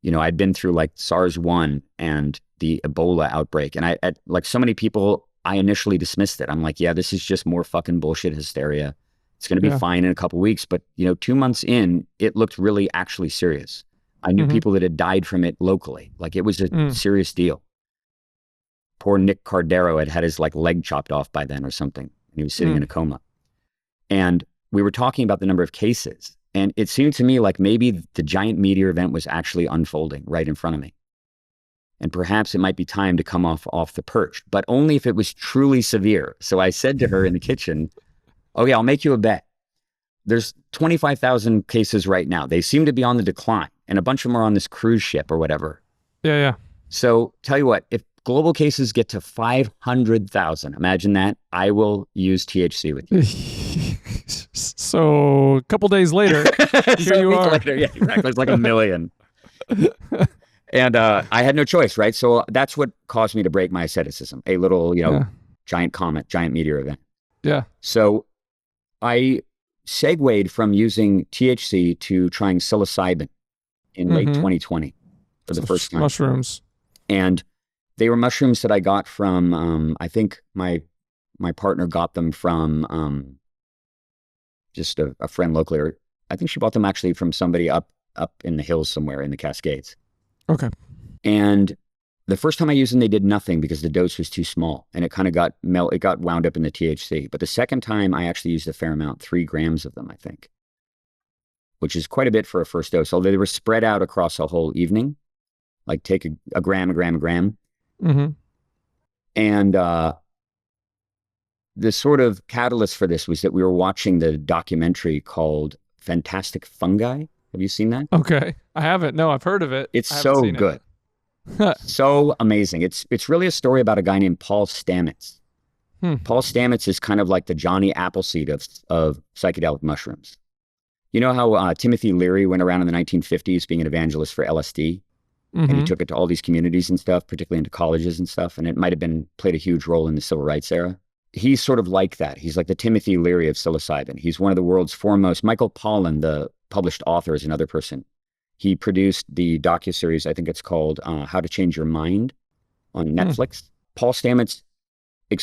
I'd been through like SARS-1 and the Ebola outbreak. And like so many people, I initially dismissed it. I'm like, yeah, this is just more fucking bullshit hysteria. It's going to be fine in a couple of weeks. But, 2 months in, it looked really actually serious. I knew people that had died from it locally. Like it was a serious deal. Poor Nick Cardero had his like leg chopped off by then or something. And he was sitting in a coma. And we were talking about the number of cases. And it seemed to me like maybe the giant meteor event was actually unfolding right in front of me. And perhaps it might be time to come off the perch, but only if it was truly severe. So I said to her in the kitchen, okay, I'll make you a bet. There's 25,000 cases right now. They seem to be on the decline, and a bunch of them are on this cruise ship or whatever. Yeah. So tell you what, if global cases get to 500,000, imagine that, I will use THC with you. So a couple days later, here you are. Later, yeah, exactly. It's like 1 million. And I had no choice, right? So that's what caused me to break my asceticism. A little, giant comet, giant meteor event. Yeah. So I segued from using THC to trying psilocybin in late 2020 for the first time. Mushrooms. And they were mushrooms that I got from, I think my partner got them from just a friend locally. Or I think she bought them actually from somebody up in the hills somewhere in the Cascades. Okay. And the first time I used them, they did nothing because the dose was too small and it kind of got wound up in the THC. But the second time I actually used a fair amount, 3 grams of them, I think, which is quite a bit for a first dose, although they were spread out across a whole evening, like take a gram. And the sort of catalyst for this was that we were watching the documentary called Fantastic Fungi. Have you seen that? Okay. I haven't. No, I've heard of it. It's so good. So amazing. It's really a story about a guy named Paul Stamets. Paul Stamets is kind of like the Johnny Appleseed of psychedelic mushrooms. You know how Timothy Leary went around in the 1950s being an evangelist for LSD? And he took it to all these communities and stuff, particularly into colleges and stuff. And it might have played a huge role in the civil rights era. He's sort of like that. He's like the Timothy Leary of psilocybin. He's one of the world's foremost. Michael Pollan, the published author, is another person. He produced the docuseries, I think it's called How to Change Your Mind on Netflix. Paul Stamets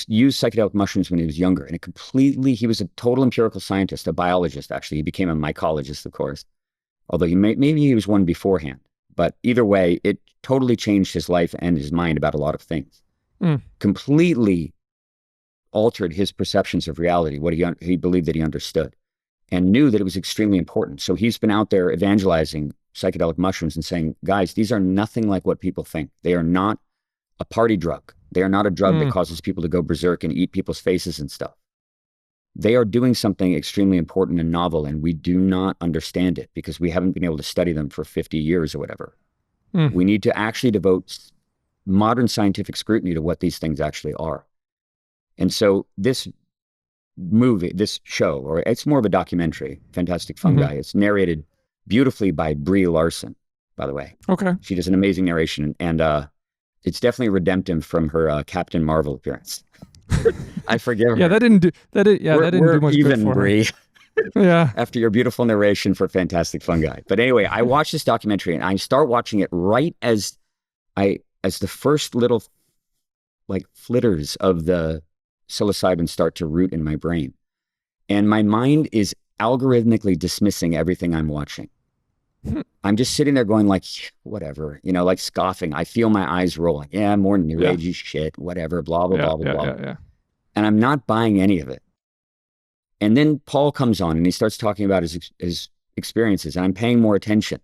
used psychedelic mushrooms when he was younger, and he was a total empirical scientist, a biologist, actually. He became a mycologist, of course, although maybe he was one beforehand. But either way, it totally changed his life and his mind about a lot of things. Completely altered his perceptions of reality, what he believed that he understood, and knew that it was extremely important. So he's been out there evangelizing psychedelic mushrooms and saying, guys, these are nothing like what people think. They are not a party drug. They are not a drug that causes people to go berserk and eat people's faces and stuff. They are doing something extremely important and novel, and we do not understand it because we haven't been able to study them for 50 years or whatever. We need to actually devote modern scientific scrutiny to what these things actually are. And so this show, or it's more of a documentary, Fantastic Fungi, it's narrated beautifully by Brie Larson, by the way. Okay. She does an amazing narration, and it's definitely redemptive from her Captain Marvel appearance. I forgive her. Yeah, that didn't do much even, good for Brie. Yeah. After your beautiful narration for Fantastic Fungi. But anyway, I watched this documentary, and I start watching it right as the first little like flitters of the psilocybin start to root in my brain. And my mind is algorithmically dismissing everything I'm watching. I'm just sitting there going like, whatever, like scoffing. I feel my eyes rolling. Yeah, more new agey shit, whatever, blah, blah, blah, blah. And I'm not buying any of it. And then Paul comes on and he starts talking about his experiences, and I'm paying more attention.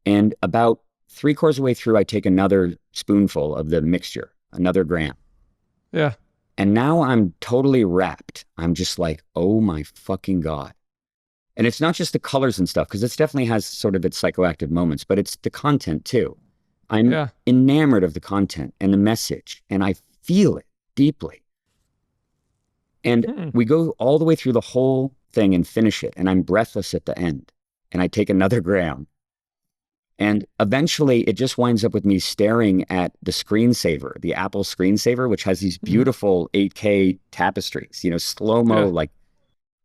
And about 3/4 of the way through, I take another spoonful of the mixture, another gram. Yeah. And now I'm totally wrapped. I'm just like, oh my fucking God. And it's not just the colors and stuff, because it definitely has sort of its psychoactive moments, but it's the content too. I'm enamored of the content and the message, and I feel it deeply. And we go all the way through the whole thing and finish it, and I'm breathless at the end. And I take another gram. And eventually it just winds up with me staring at the screensaver, the Apple screensaver, which has these beautiful 8K tapestries, you know, slow-mo, like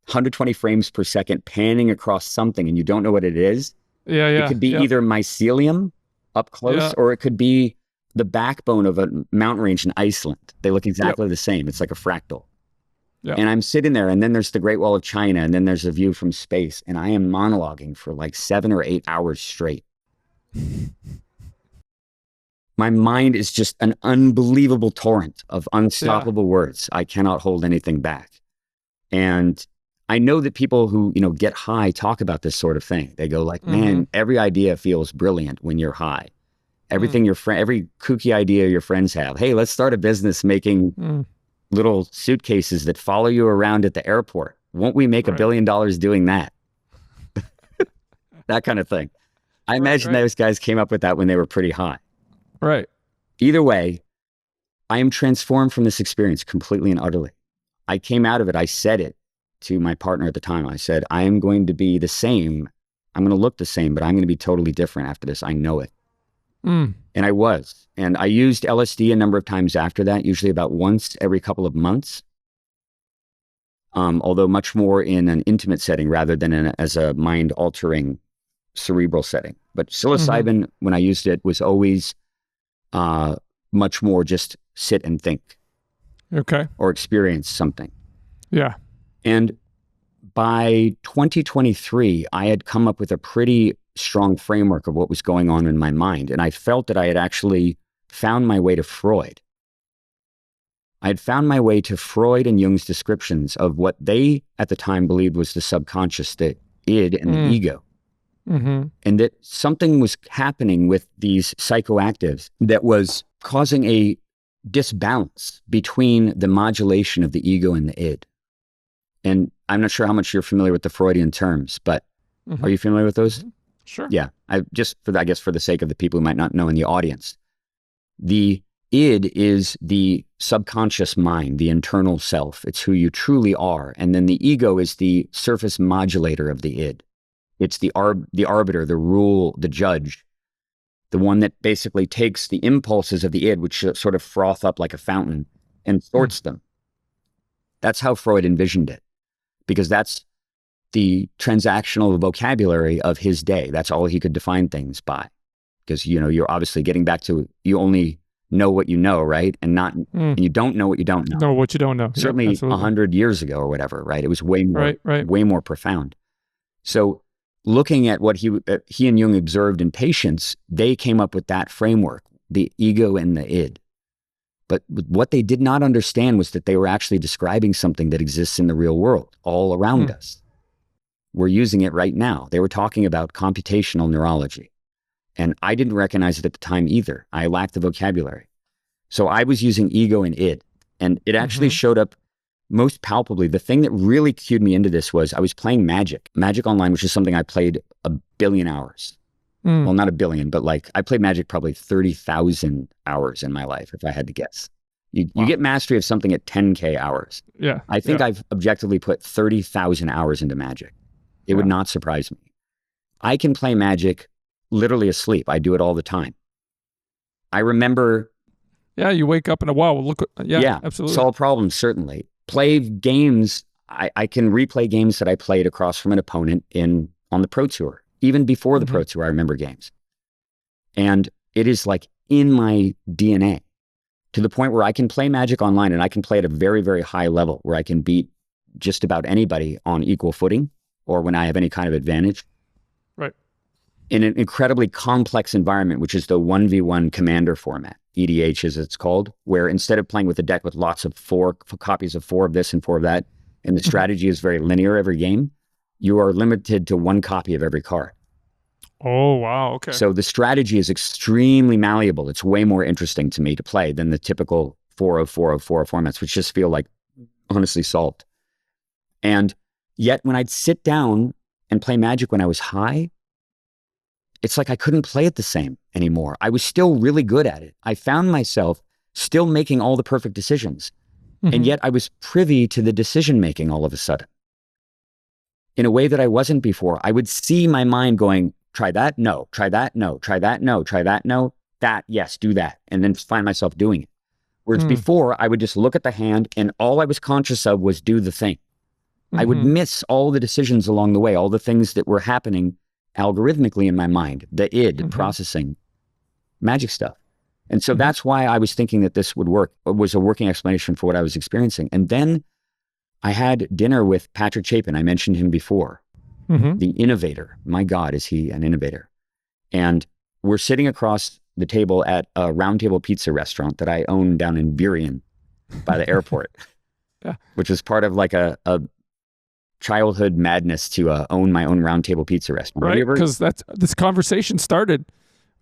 120 frames per second, panning across something, and you don't know what it is. It could be either mycelium up close, or it could be the backbone of a mountain range in Iceland. They look exactly the same. It's like a fractal. And I'm sitting there, and then there's the Great Wall of China, and then there's a view from space, and I am monologuing for like 7 or 8 hours straight. My mind is just an unbelievable torrent of unstoppable words. I cannot hold anything back. And I know that people who, you know, get high talk about this sort of thing. They go like, man, every idea feels brilliant when you're high. Everything every kooky idea your friends have. Hey, let's start a business making little suitcases that follow you around at the airport. Won't we make $1 billion doing that? That kind of thing. I imagine those guys came up with that when they were pretty high. Right. Either way, I am transformed from this experience completely and utterly. I came out of it. I said it to my partner at the time. I said, I am going to be the same. I'm going to look the same, but I'm going to be totally different after this. I know it. And I was. And I used LSD a number of times after that, usually about once every couple of months. Although much more in an intimate setting rather than as a mind-altering cerebral setting. But psilocybin, when I used it, was always much more just sit and think. Okay. Or experience something. Yeah. And by 2023, I had come up with a pretty strong framework of what was going on in my mind. And I felt that I had actually found my way to Freud. I had found my way to Freud and Jung's descriptions of what they at the time believed was the subconscious, the id and the ego. And that something was happening with these psychoactives that was causing a disbalance between the modulation of the ego and the id. And I'm not sure how much you're familiar with the Freudian terms, but are you familiar with those? Sure. Yeah. I guess for the sake of the people who might not know in the audience, the id is the subconscious mind, the internal self. It's who you truly are. And then the ego is the surface modulator of the id. It's the arbiter, the rule, the judge, the one that basically takes the impulses of the id, which sort of froth up like a fountain, and sorts them. That's how Freud envisioned it, because that's the transactional vocabulary of his day. That's all he could define things by. Because, you know, you're obviously getting back to, you only know what you know, right? And and you don't know what you don't know. Know what you don't know. Certainly 100 years ago or whatever, right? It was way more, way more profound. So looking at what he and Jung observed in patients, they came up with that framework, the ego and the id. But what they did not understand was that they were actually describing something that exists in the real world, all around us. We're using it right now. They were talking about computational neurology. And I didn't recognize it at the time either. I lacked the vocabulary. So I was using ego and id. And it actually showed up most palpably. The thing that really cued me into this was I was playing Magic Online, which is something I played 1 billion hours. Well, not 1 billion, but like I played Magic probably 30,000 hours in my life, if I had to guess. You get mastery of something at 10K hours. Yeah. I think I've objectively put 30,000 hours into Magic. It would not surprise me. I can play Magic literally asleep. I do it all the time. I remember. Yeah, you wake up and wow, look. Yeah, absolutely. Solve problems, certainly. Play games. I can replay games that I played across from an opponent on the Pro Tour. Even before the Pro Tour, I remember games. And it is like in my DNA to the point where I can play Magic Online and I can play at a very, very high level where I can beat just about anybody on equal footing or when I have any kind of advantage. Right. In an incredibly complex environment, which is the 1v1 commander format, EDH as it's called, where instead of playing with a deck with lots of copies of 4 of this and 4 of that, and the strategy is very linear every game, you are limited to 1 copy of every card. Oh, wow. Okay. So the strategy is extremely malleable. It's way more interesting to me to play than the typical 4-0-4-0-4 formats, which just feel like honestly solved. And yet when I'd sit down and play Magic when I was high, it's like I couldn't play it the same anymore. I was still really good at it. I found myself still making all the perfect decisions. And yet I was privy to the decision-making all of a sudden in a way that I wasn't before. I would see my mind going, try that, no, try that, no, try that, no, try that, no, that, yes, do that. And then find myself doing it. Whereas before, I would just look at the hand and all I was conscious of was do the thing. I would miss all the decisions along the way, all the things that were happening algorithmically in my mind, the id processing magic stuff. And so that's why I was thinking that this would work, was a working explanation for what I was experiencing. And then I had dinner with Patrick Chapin. I mentioned him before, the innovator. My God, is he an innovator? And we're sitting across the table at a Round Table Pizza restaurant that I own down in Burien by the airport, which was part of like a childhood madness to own my own Round Table Pizza restaurant. Right, because this conversation started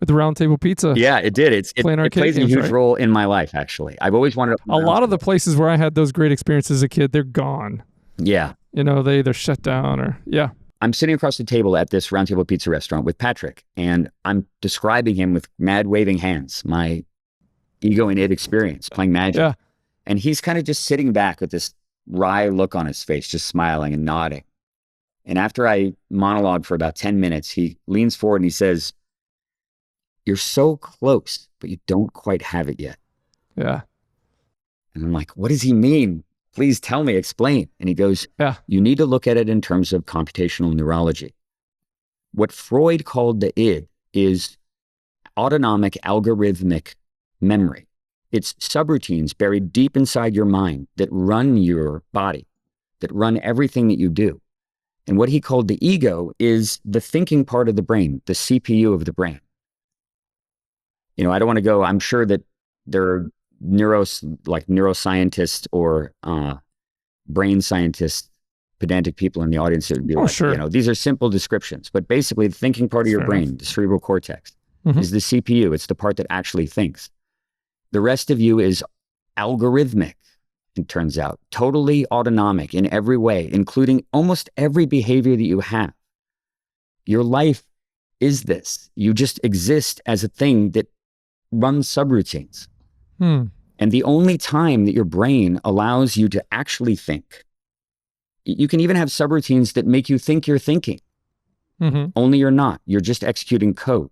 with the Round Table Pizza. Yeah, it did. It plays a huge role in my life, actually. I've always wanted to... A lot of the places where I had those great experiences as a kid, they're gone. Yeah. You know, they either shut down or... Yeah. I'm sitting across the table at this Round Table Pizza restaurant with Patrick, and I'm describing him with mad waving hands, my ego and id experience, playing Magic. Yeah. And he's kind of just sitting back with this wry look on his face, just smiling and nodding. And after I monologue for about 10 minutes, he leans forward and he says, "You're so close, but you don't quite have it yet." Yeah. And I'm like, what does he mean? Please tell me, explain. And he goes, you need to look at it in terms of computational neurology. What Freud called the id is autonomic algorithmic memory. It's subroutines buried deep inside your mind that run your body, that run everything that you do. And what he called the ego is the thinking part of the brain, the CPU of the brain. You know, I don't want to go, I'm sure that there are neuroscientists or brain scientists, pedantic people in the audience that would be you know, these are simple descriptions, but basically the thinking part of your brain, the cerebral cortex, is the CPU. It's the part that actually thinks. The rest of you is algorithmic, it turns out, totally autonomic in every way, including almost every behavior that you have. Your life is this. You just exist as a thing that runs subroutines. And the only time that your brain allows you to actually think, you can even have subroutines that make you think you're thinking, only you're not. You're just executing code.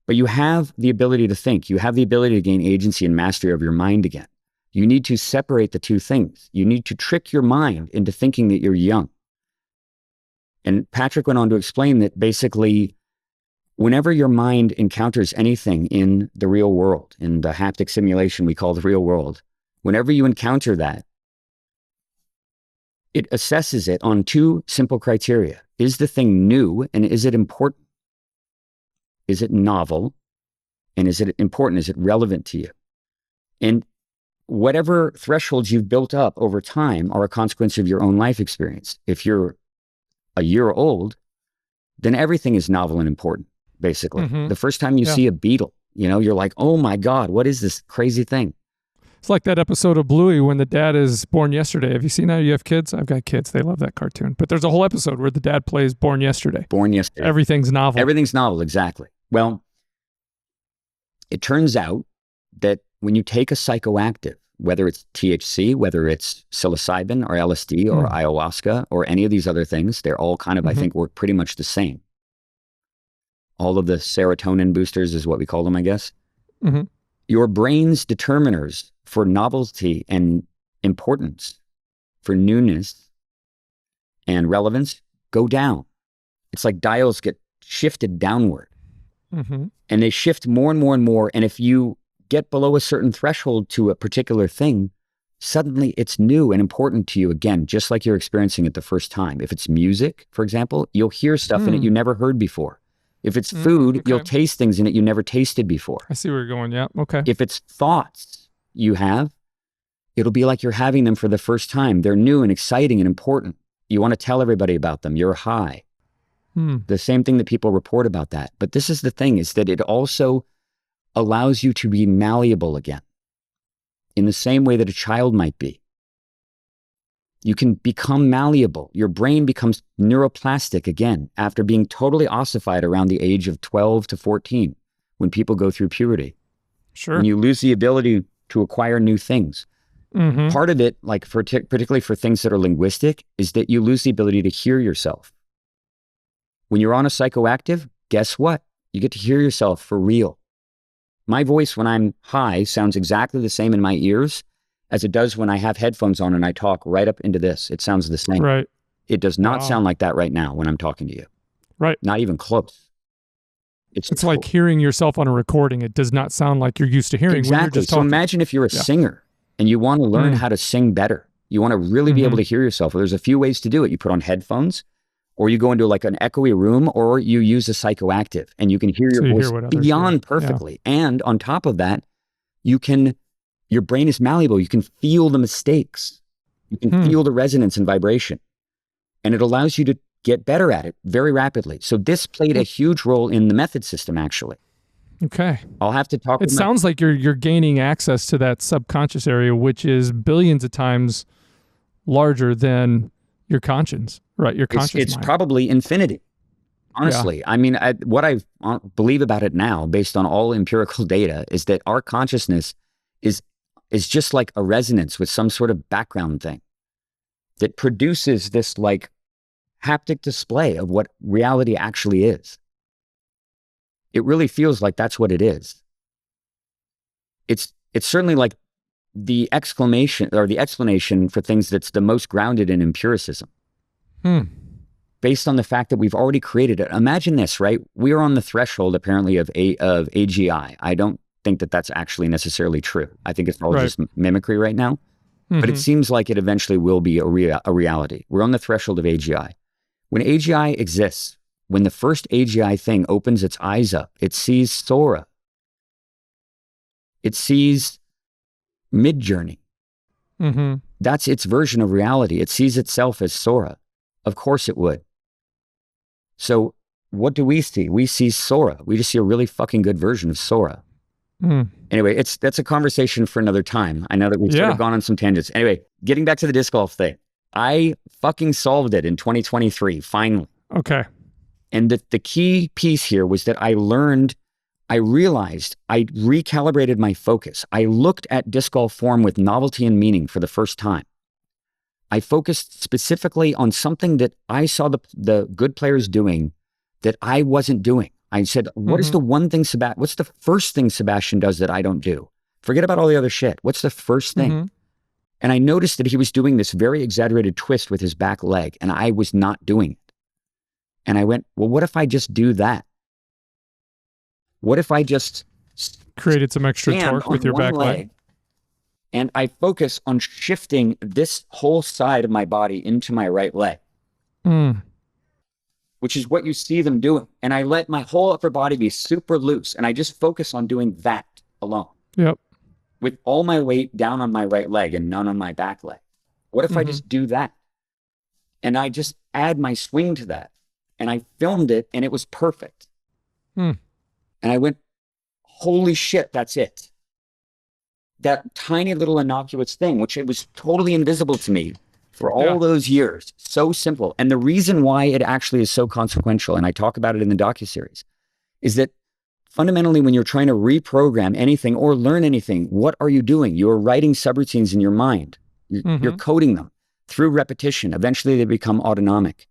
But you have the ability to think. You have the ability to gain agency and mastery of your mind again. You need to separate the two things. You need to trick your mind into thinking that you're young. And Patrick went on to explain that basically, whenever your mind encounters anything in the real world, in the haptic simulation we call the real world, whenever you encounter that, it assesses it on two simple criteria. Is the thing new and is it important? Is it novel? And is it important? Is it relevant to you? And whatever thresholds you've built up over time are a consequence of your own life experience. If you're a year old, then everything is novel and important. Basically, the first time you see a beetle, you know, you're like, oh my God, what is this crazy thing? It's like that episode of Bluey when the dad is born yesterday. Have you seen that? You have kids? I've got kids. They love that cartoon. But there's a whole episode where the dad plays Born Yesterday. Born Yesterday. Everything's novel. Everything's novel, exactly. Well, it turns out that when you take a psychoactive, whether it's THC, whether it's psilocybin or LSD or ayahuasca or any of these other things, they're all kind of, I think, work pretty much the same. All of the serotonin boosters is what we call them, I guess. Your brain's determiners for novelty and importance, for newness and relevance go down. It's like dials get shifted downward. And they shift more and more and more. And if you get below a certain threshold to a particular thing, suddenly it's new and important to you again, just like you're experiencing it the first time. If it's music, for example, you'll hear stuff in it you never heard before. If it's food, you'll taste things in it you never tasted before. I see where you're going. Yeah. Okay. If it's thoughts you have, it'll be like you're having them for the first time. They're new and exciting and important. You want to tell everybody about them. You're high. The same thing that people report about that. But this is the thing, is that it also allows you to be malleable again in the same way that a child might be. You can become malleable. Your brain becomes neuroplastic again after being totally ossified around the age of 12 to 14 when people go through puberty. Sure. When you lose the ability to acquire new things. Part of it, like particularly for things that are linguistic, is that you lose the ability to hear yourself. When you're on a psychoactive, guess what? You get to hear yourself for real. My voice when I'm high sounds exactly the same in my ears as it does when I have headphones on and I talk right up into this. It sounds the same. Right. It does not sound like that right now when I'm talking to you. Right. Not even close. It's like hearing yourself on a recording. It does not sound like you're used to hearing when you're just so talking. imagine if you're a singer and you want to learn how to sing better. You want to really be able to hear yourself. Well, there's a few ways to do it. You put on headphones, or you go into like an echoey room, or you use a psychoactive and you can hear your voice beyond perfectly. And on top of that, your brain is malleable. You can feel the mistakes. You can feel the resonance and vibration. And it allows you to get better at it very rapidly. So this played a huge role in the method system, actually. Okay. I'll have to talk. It sounds like you're gaining access to that subconscious area, which is billions of times larger than your conscience, right? Your conscious It's mind. probably infinity. Honestly, I mean, what I believe about it now, based on all empirical data, is that our consciousness is just like a resonance with some sort of background thing that produces this like haptic display of what reality actually is. It really feels like that's what it is. It's certainly like the exclamation or the explanation for things that's the most grounded in empiricism. Based on the fact that we've already created it. Imagine this, right? We are on the threshold apparently of AGI. I don't think that that's actually necessarily true. I think it's all just mimicry right now. But it seems like it eventually will be a reality. We're on the threshold of AGI. When AGI exists, when the first AGI thing opens its eyes up, it sees Sora. It sees Midjourney. That's its version of reality. It sees itself as Sora. Of course it would. So what do we see? We see Sora. We just see a really fucking good version of Sora. Anyway, that's a conversation for another time. I know that we've sort of gone on some tangents. Anyway, getting back to the disc golf thing. I fucking solved it in 2023, finally. Okay. And the key piece here was that I realized I recalibrated my focus. I looked at disc golf form with novelty and meaning for the first time. I focused specifically on something that I saw the good players doing that I wasn't doing. I said, what is the one thing what's the first thing Sebastian does that I don't do? Forget about all the other shit. What's the first thing? And I noticed that he was doing this very exaggerated twist with his back leg, and I was not doing it. And I went, well, what if I just do that? What if I just created some extra torque with your back leg? And I focus on shifting this whole side of my body into my right leg, which is what you see them doing. And I let my whole upper body be super loose. And I just focus on doing that alone. Yep. With all my weight down on my right leg and none on my back leg. What if I just do that? And I just add my swing to that. And I filmed it and it was perfect. And I went, holy shit, that's it. That tiny little innocuous thing, which it was totally invisible to me for all those years. So simple. And the reason why it actually is so consequential, and I talk about it in the docuseries, is that fundamentally when you're trying to reprogram anything or learn anything, what are you doing? You're writing subroutines in your mind. You're coding them through repetition. Eventually they become autonomic.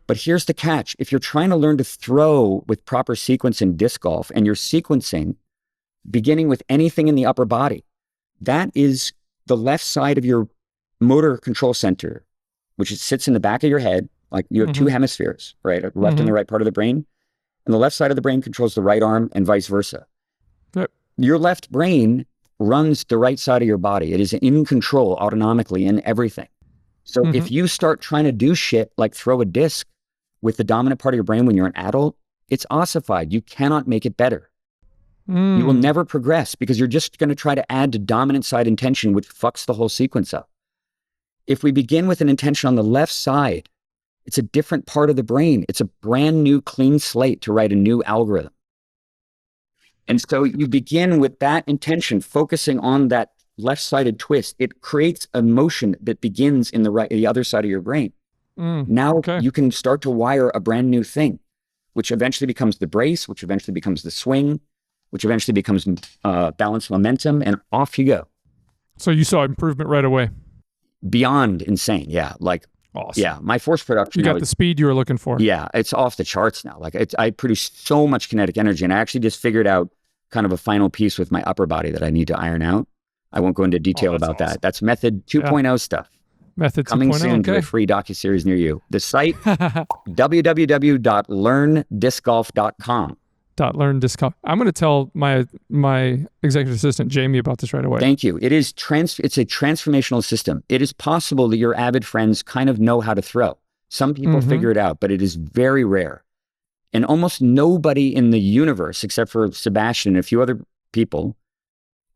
But here's the catch. If you're trying to learn to throw with proper sequence in disc golf and you're sequencing, beginning with anything in the upper body, that is the left side of your motor control center, which sits in the back of your head. Like you have two hemispheres, right? The left and the right part of the brain. And the left side of the brain controls the right arm and vice versa. Your left brain runs the right side of your body. It is in control autonomically in everything. So if you start trying to do shit like throw a disc with the dominant part of your brain when you're an adult, it's ossified. You cannot make it better. You will never progress because you're just going to try to add to dominant side intention, which fucks the whole sequence up. If we begin with an intention on the left side It's a different part of the brain. It's a brand new clean slate to write a new algorithm. And so you begin with that intention, focusing on that left-sided twist. It creates a motion that begins in the other side of your brain. Now you can start to wire a brand new thing, which eventually becomes the brace, which eventually becomes the swing, which eventually becomes balance momentum, and off you go. So you saw improvement right away. Beyond insane. Yeah. Like, awesome. Yeah, my force production. You got the speed you were looking for. Yeah, it's off the charts now. Like I produce so much kinetic energy, and I actually just figured out kind of a final piece with my upper body that I need to iron out. I won't go into detail about that. That's method 2.0 stuff. Method 2.0, coming soon to a free docuseries near you. The site, www.learndiscgolf.com. Learn disc golf. I'm going to tell my executive assistant Jamie about this right away. Thank you. It's a transformational system. It is possible that your avid friends kind of know how to throw. Some people figure it out, but it is very rare. And almost nobody in the universe, except for Sebastian and a few other people,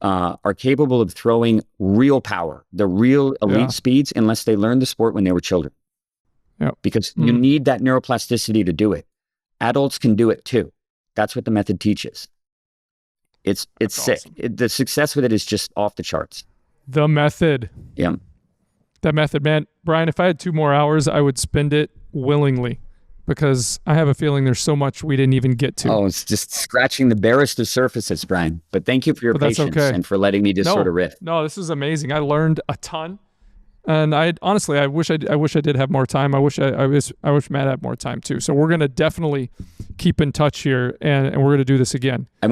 are capable of throwing real power, the real elite speeds, unless they learned the sport when they were children. Because you need that neuroplasticity to do it. Adults can do it too. That's what the method teaches. It's sick. Awesome. The success with it is just off the charts. The method. Yeah. That method, man. Brian, if I had 2 more hours, I would spend it willingly, because I have a feeling there's so much we didn't even get to. Oh, it's just scratching the barest of surfaces, Brian. But thank you for your patience and for letting me just sort of riff. No, this is amazing. I learned a ton. And I wish I did have more time. I wish Matt had more time too. So we're going to definitely keep in touch here, and we're going to do this again. I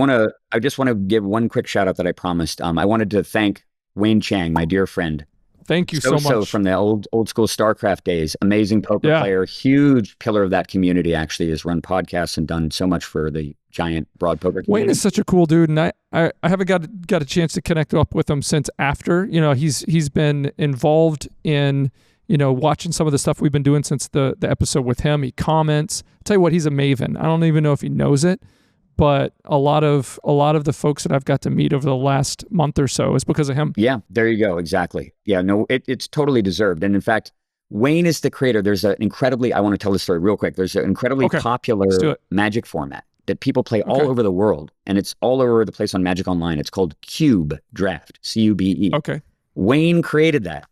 just want to give one quick shout out that I promised. I wanted to thank Wayne Chang, my dear friend. Thank you so much. From the old school StarCraft days, amazing poker player, huge pillar of that community. Actually, has run podcasts and done so much for the giant broad poker community. Wayne is such a cool dude, and I haven't got a chance to connect up with him since after. You know, he's been involved in, you know, watching some of the stuff we've been doing since the episode with him. He comments. I'll tell you what, he's a maven. I don't even know if he knows it, but a lot of the folks that I've got to meet over the last month or so is because of him. Yeah, there you go. Exactly. Yeah, no, it's totally deserved. And in fact, Wayne is the creator. There's I want to tell this story real quick. There's an incredibly popular Magic format that people play all over the world, and it's all over the place on Magic Online. It's called Cube Draft, C-U-B-E. Okay. Wayne created that.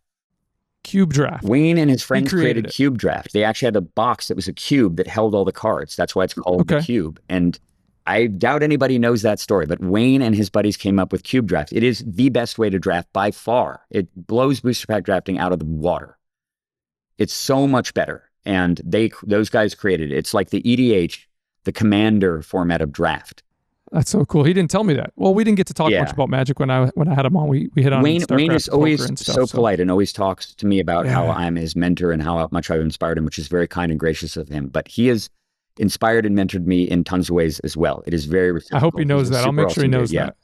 Cube Draft. Wayne and his friends created Cube Draft. They actually had a box that was a cube that held all the cards. That's why it's called the Cube. And I doubt anybody knows that story, but Wayne and his buddies came up with Cube Draft. It is the best way to draft by far. It blows booster pack drafting out of the water. It's so much better. And those guys created it. It's like the EDH, the commander format of draft. That's so cool. He didn't tell me that. Well, we didn't get to talk much about Magic when I had him on. We hit on Wayne is always and stuff, so polite and always talks to me about how I'm his mentor and how much I've inspired him, which is very kind and gracious of him. But he has inspired and mentored me in tons of ways as well. It is very reciprocal. I hope he knows that. I'll make sure he knows that.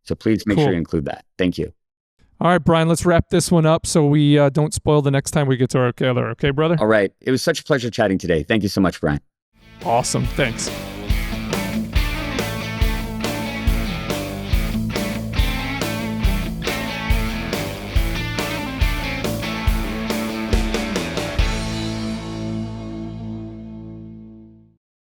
So please make sure you include that. Thank you. All right, Brian, let's wrap this one up so we don't spoil the next time we get to our killer. Okay, brother? All right. It was such a pleasure chatting today. Thank you so much, Brian. Awesome. Thanks.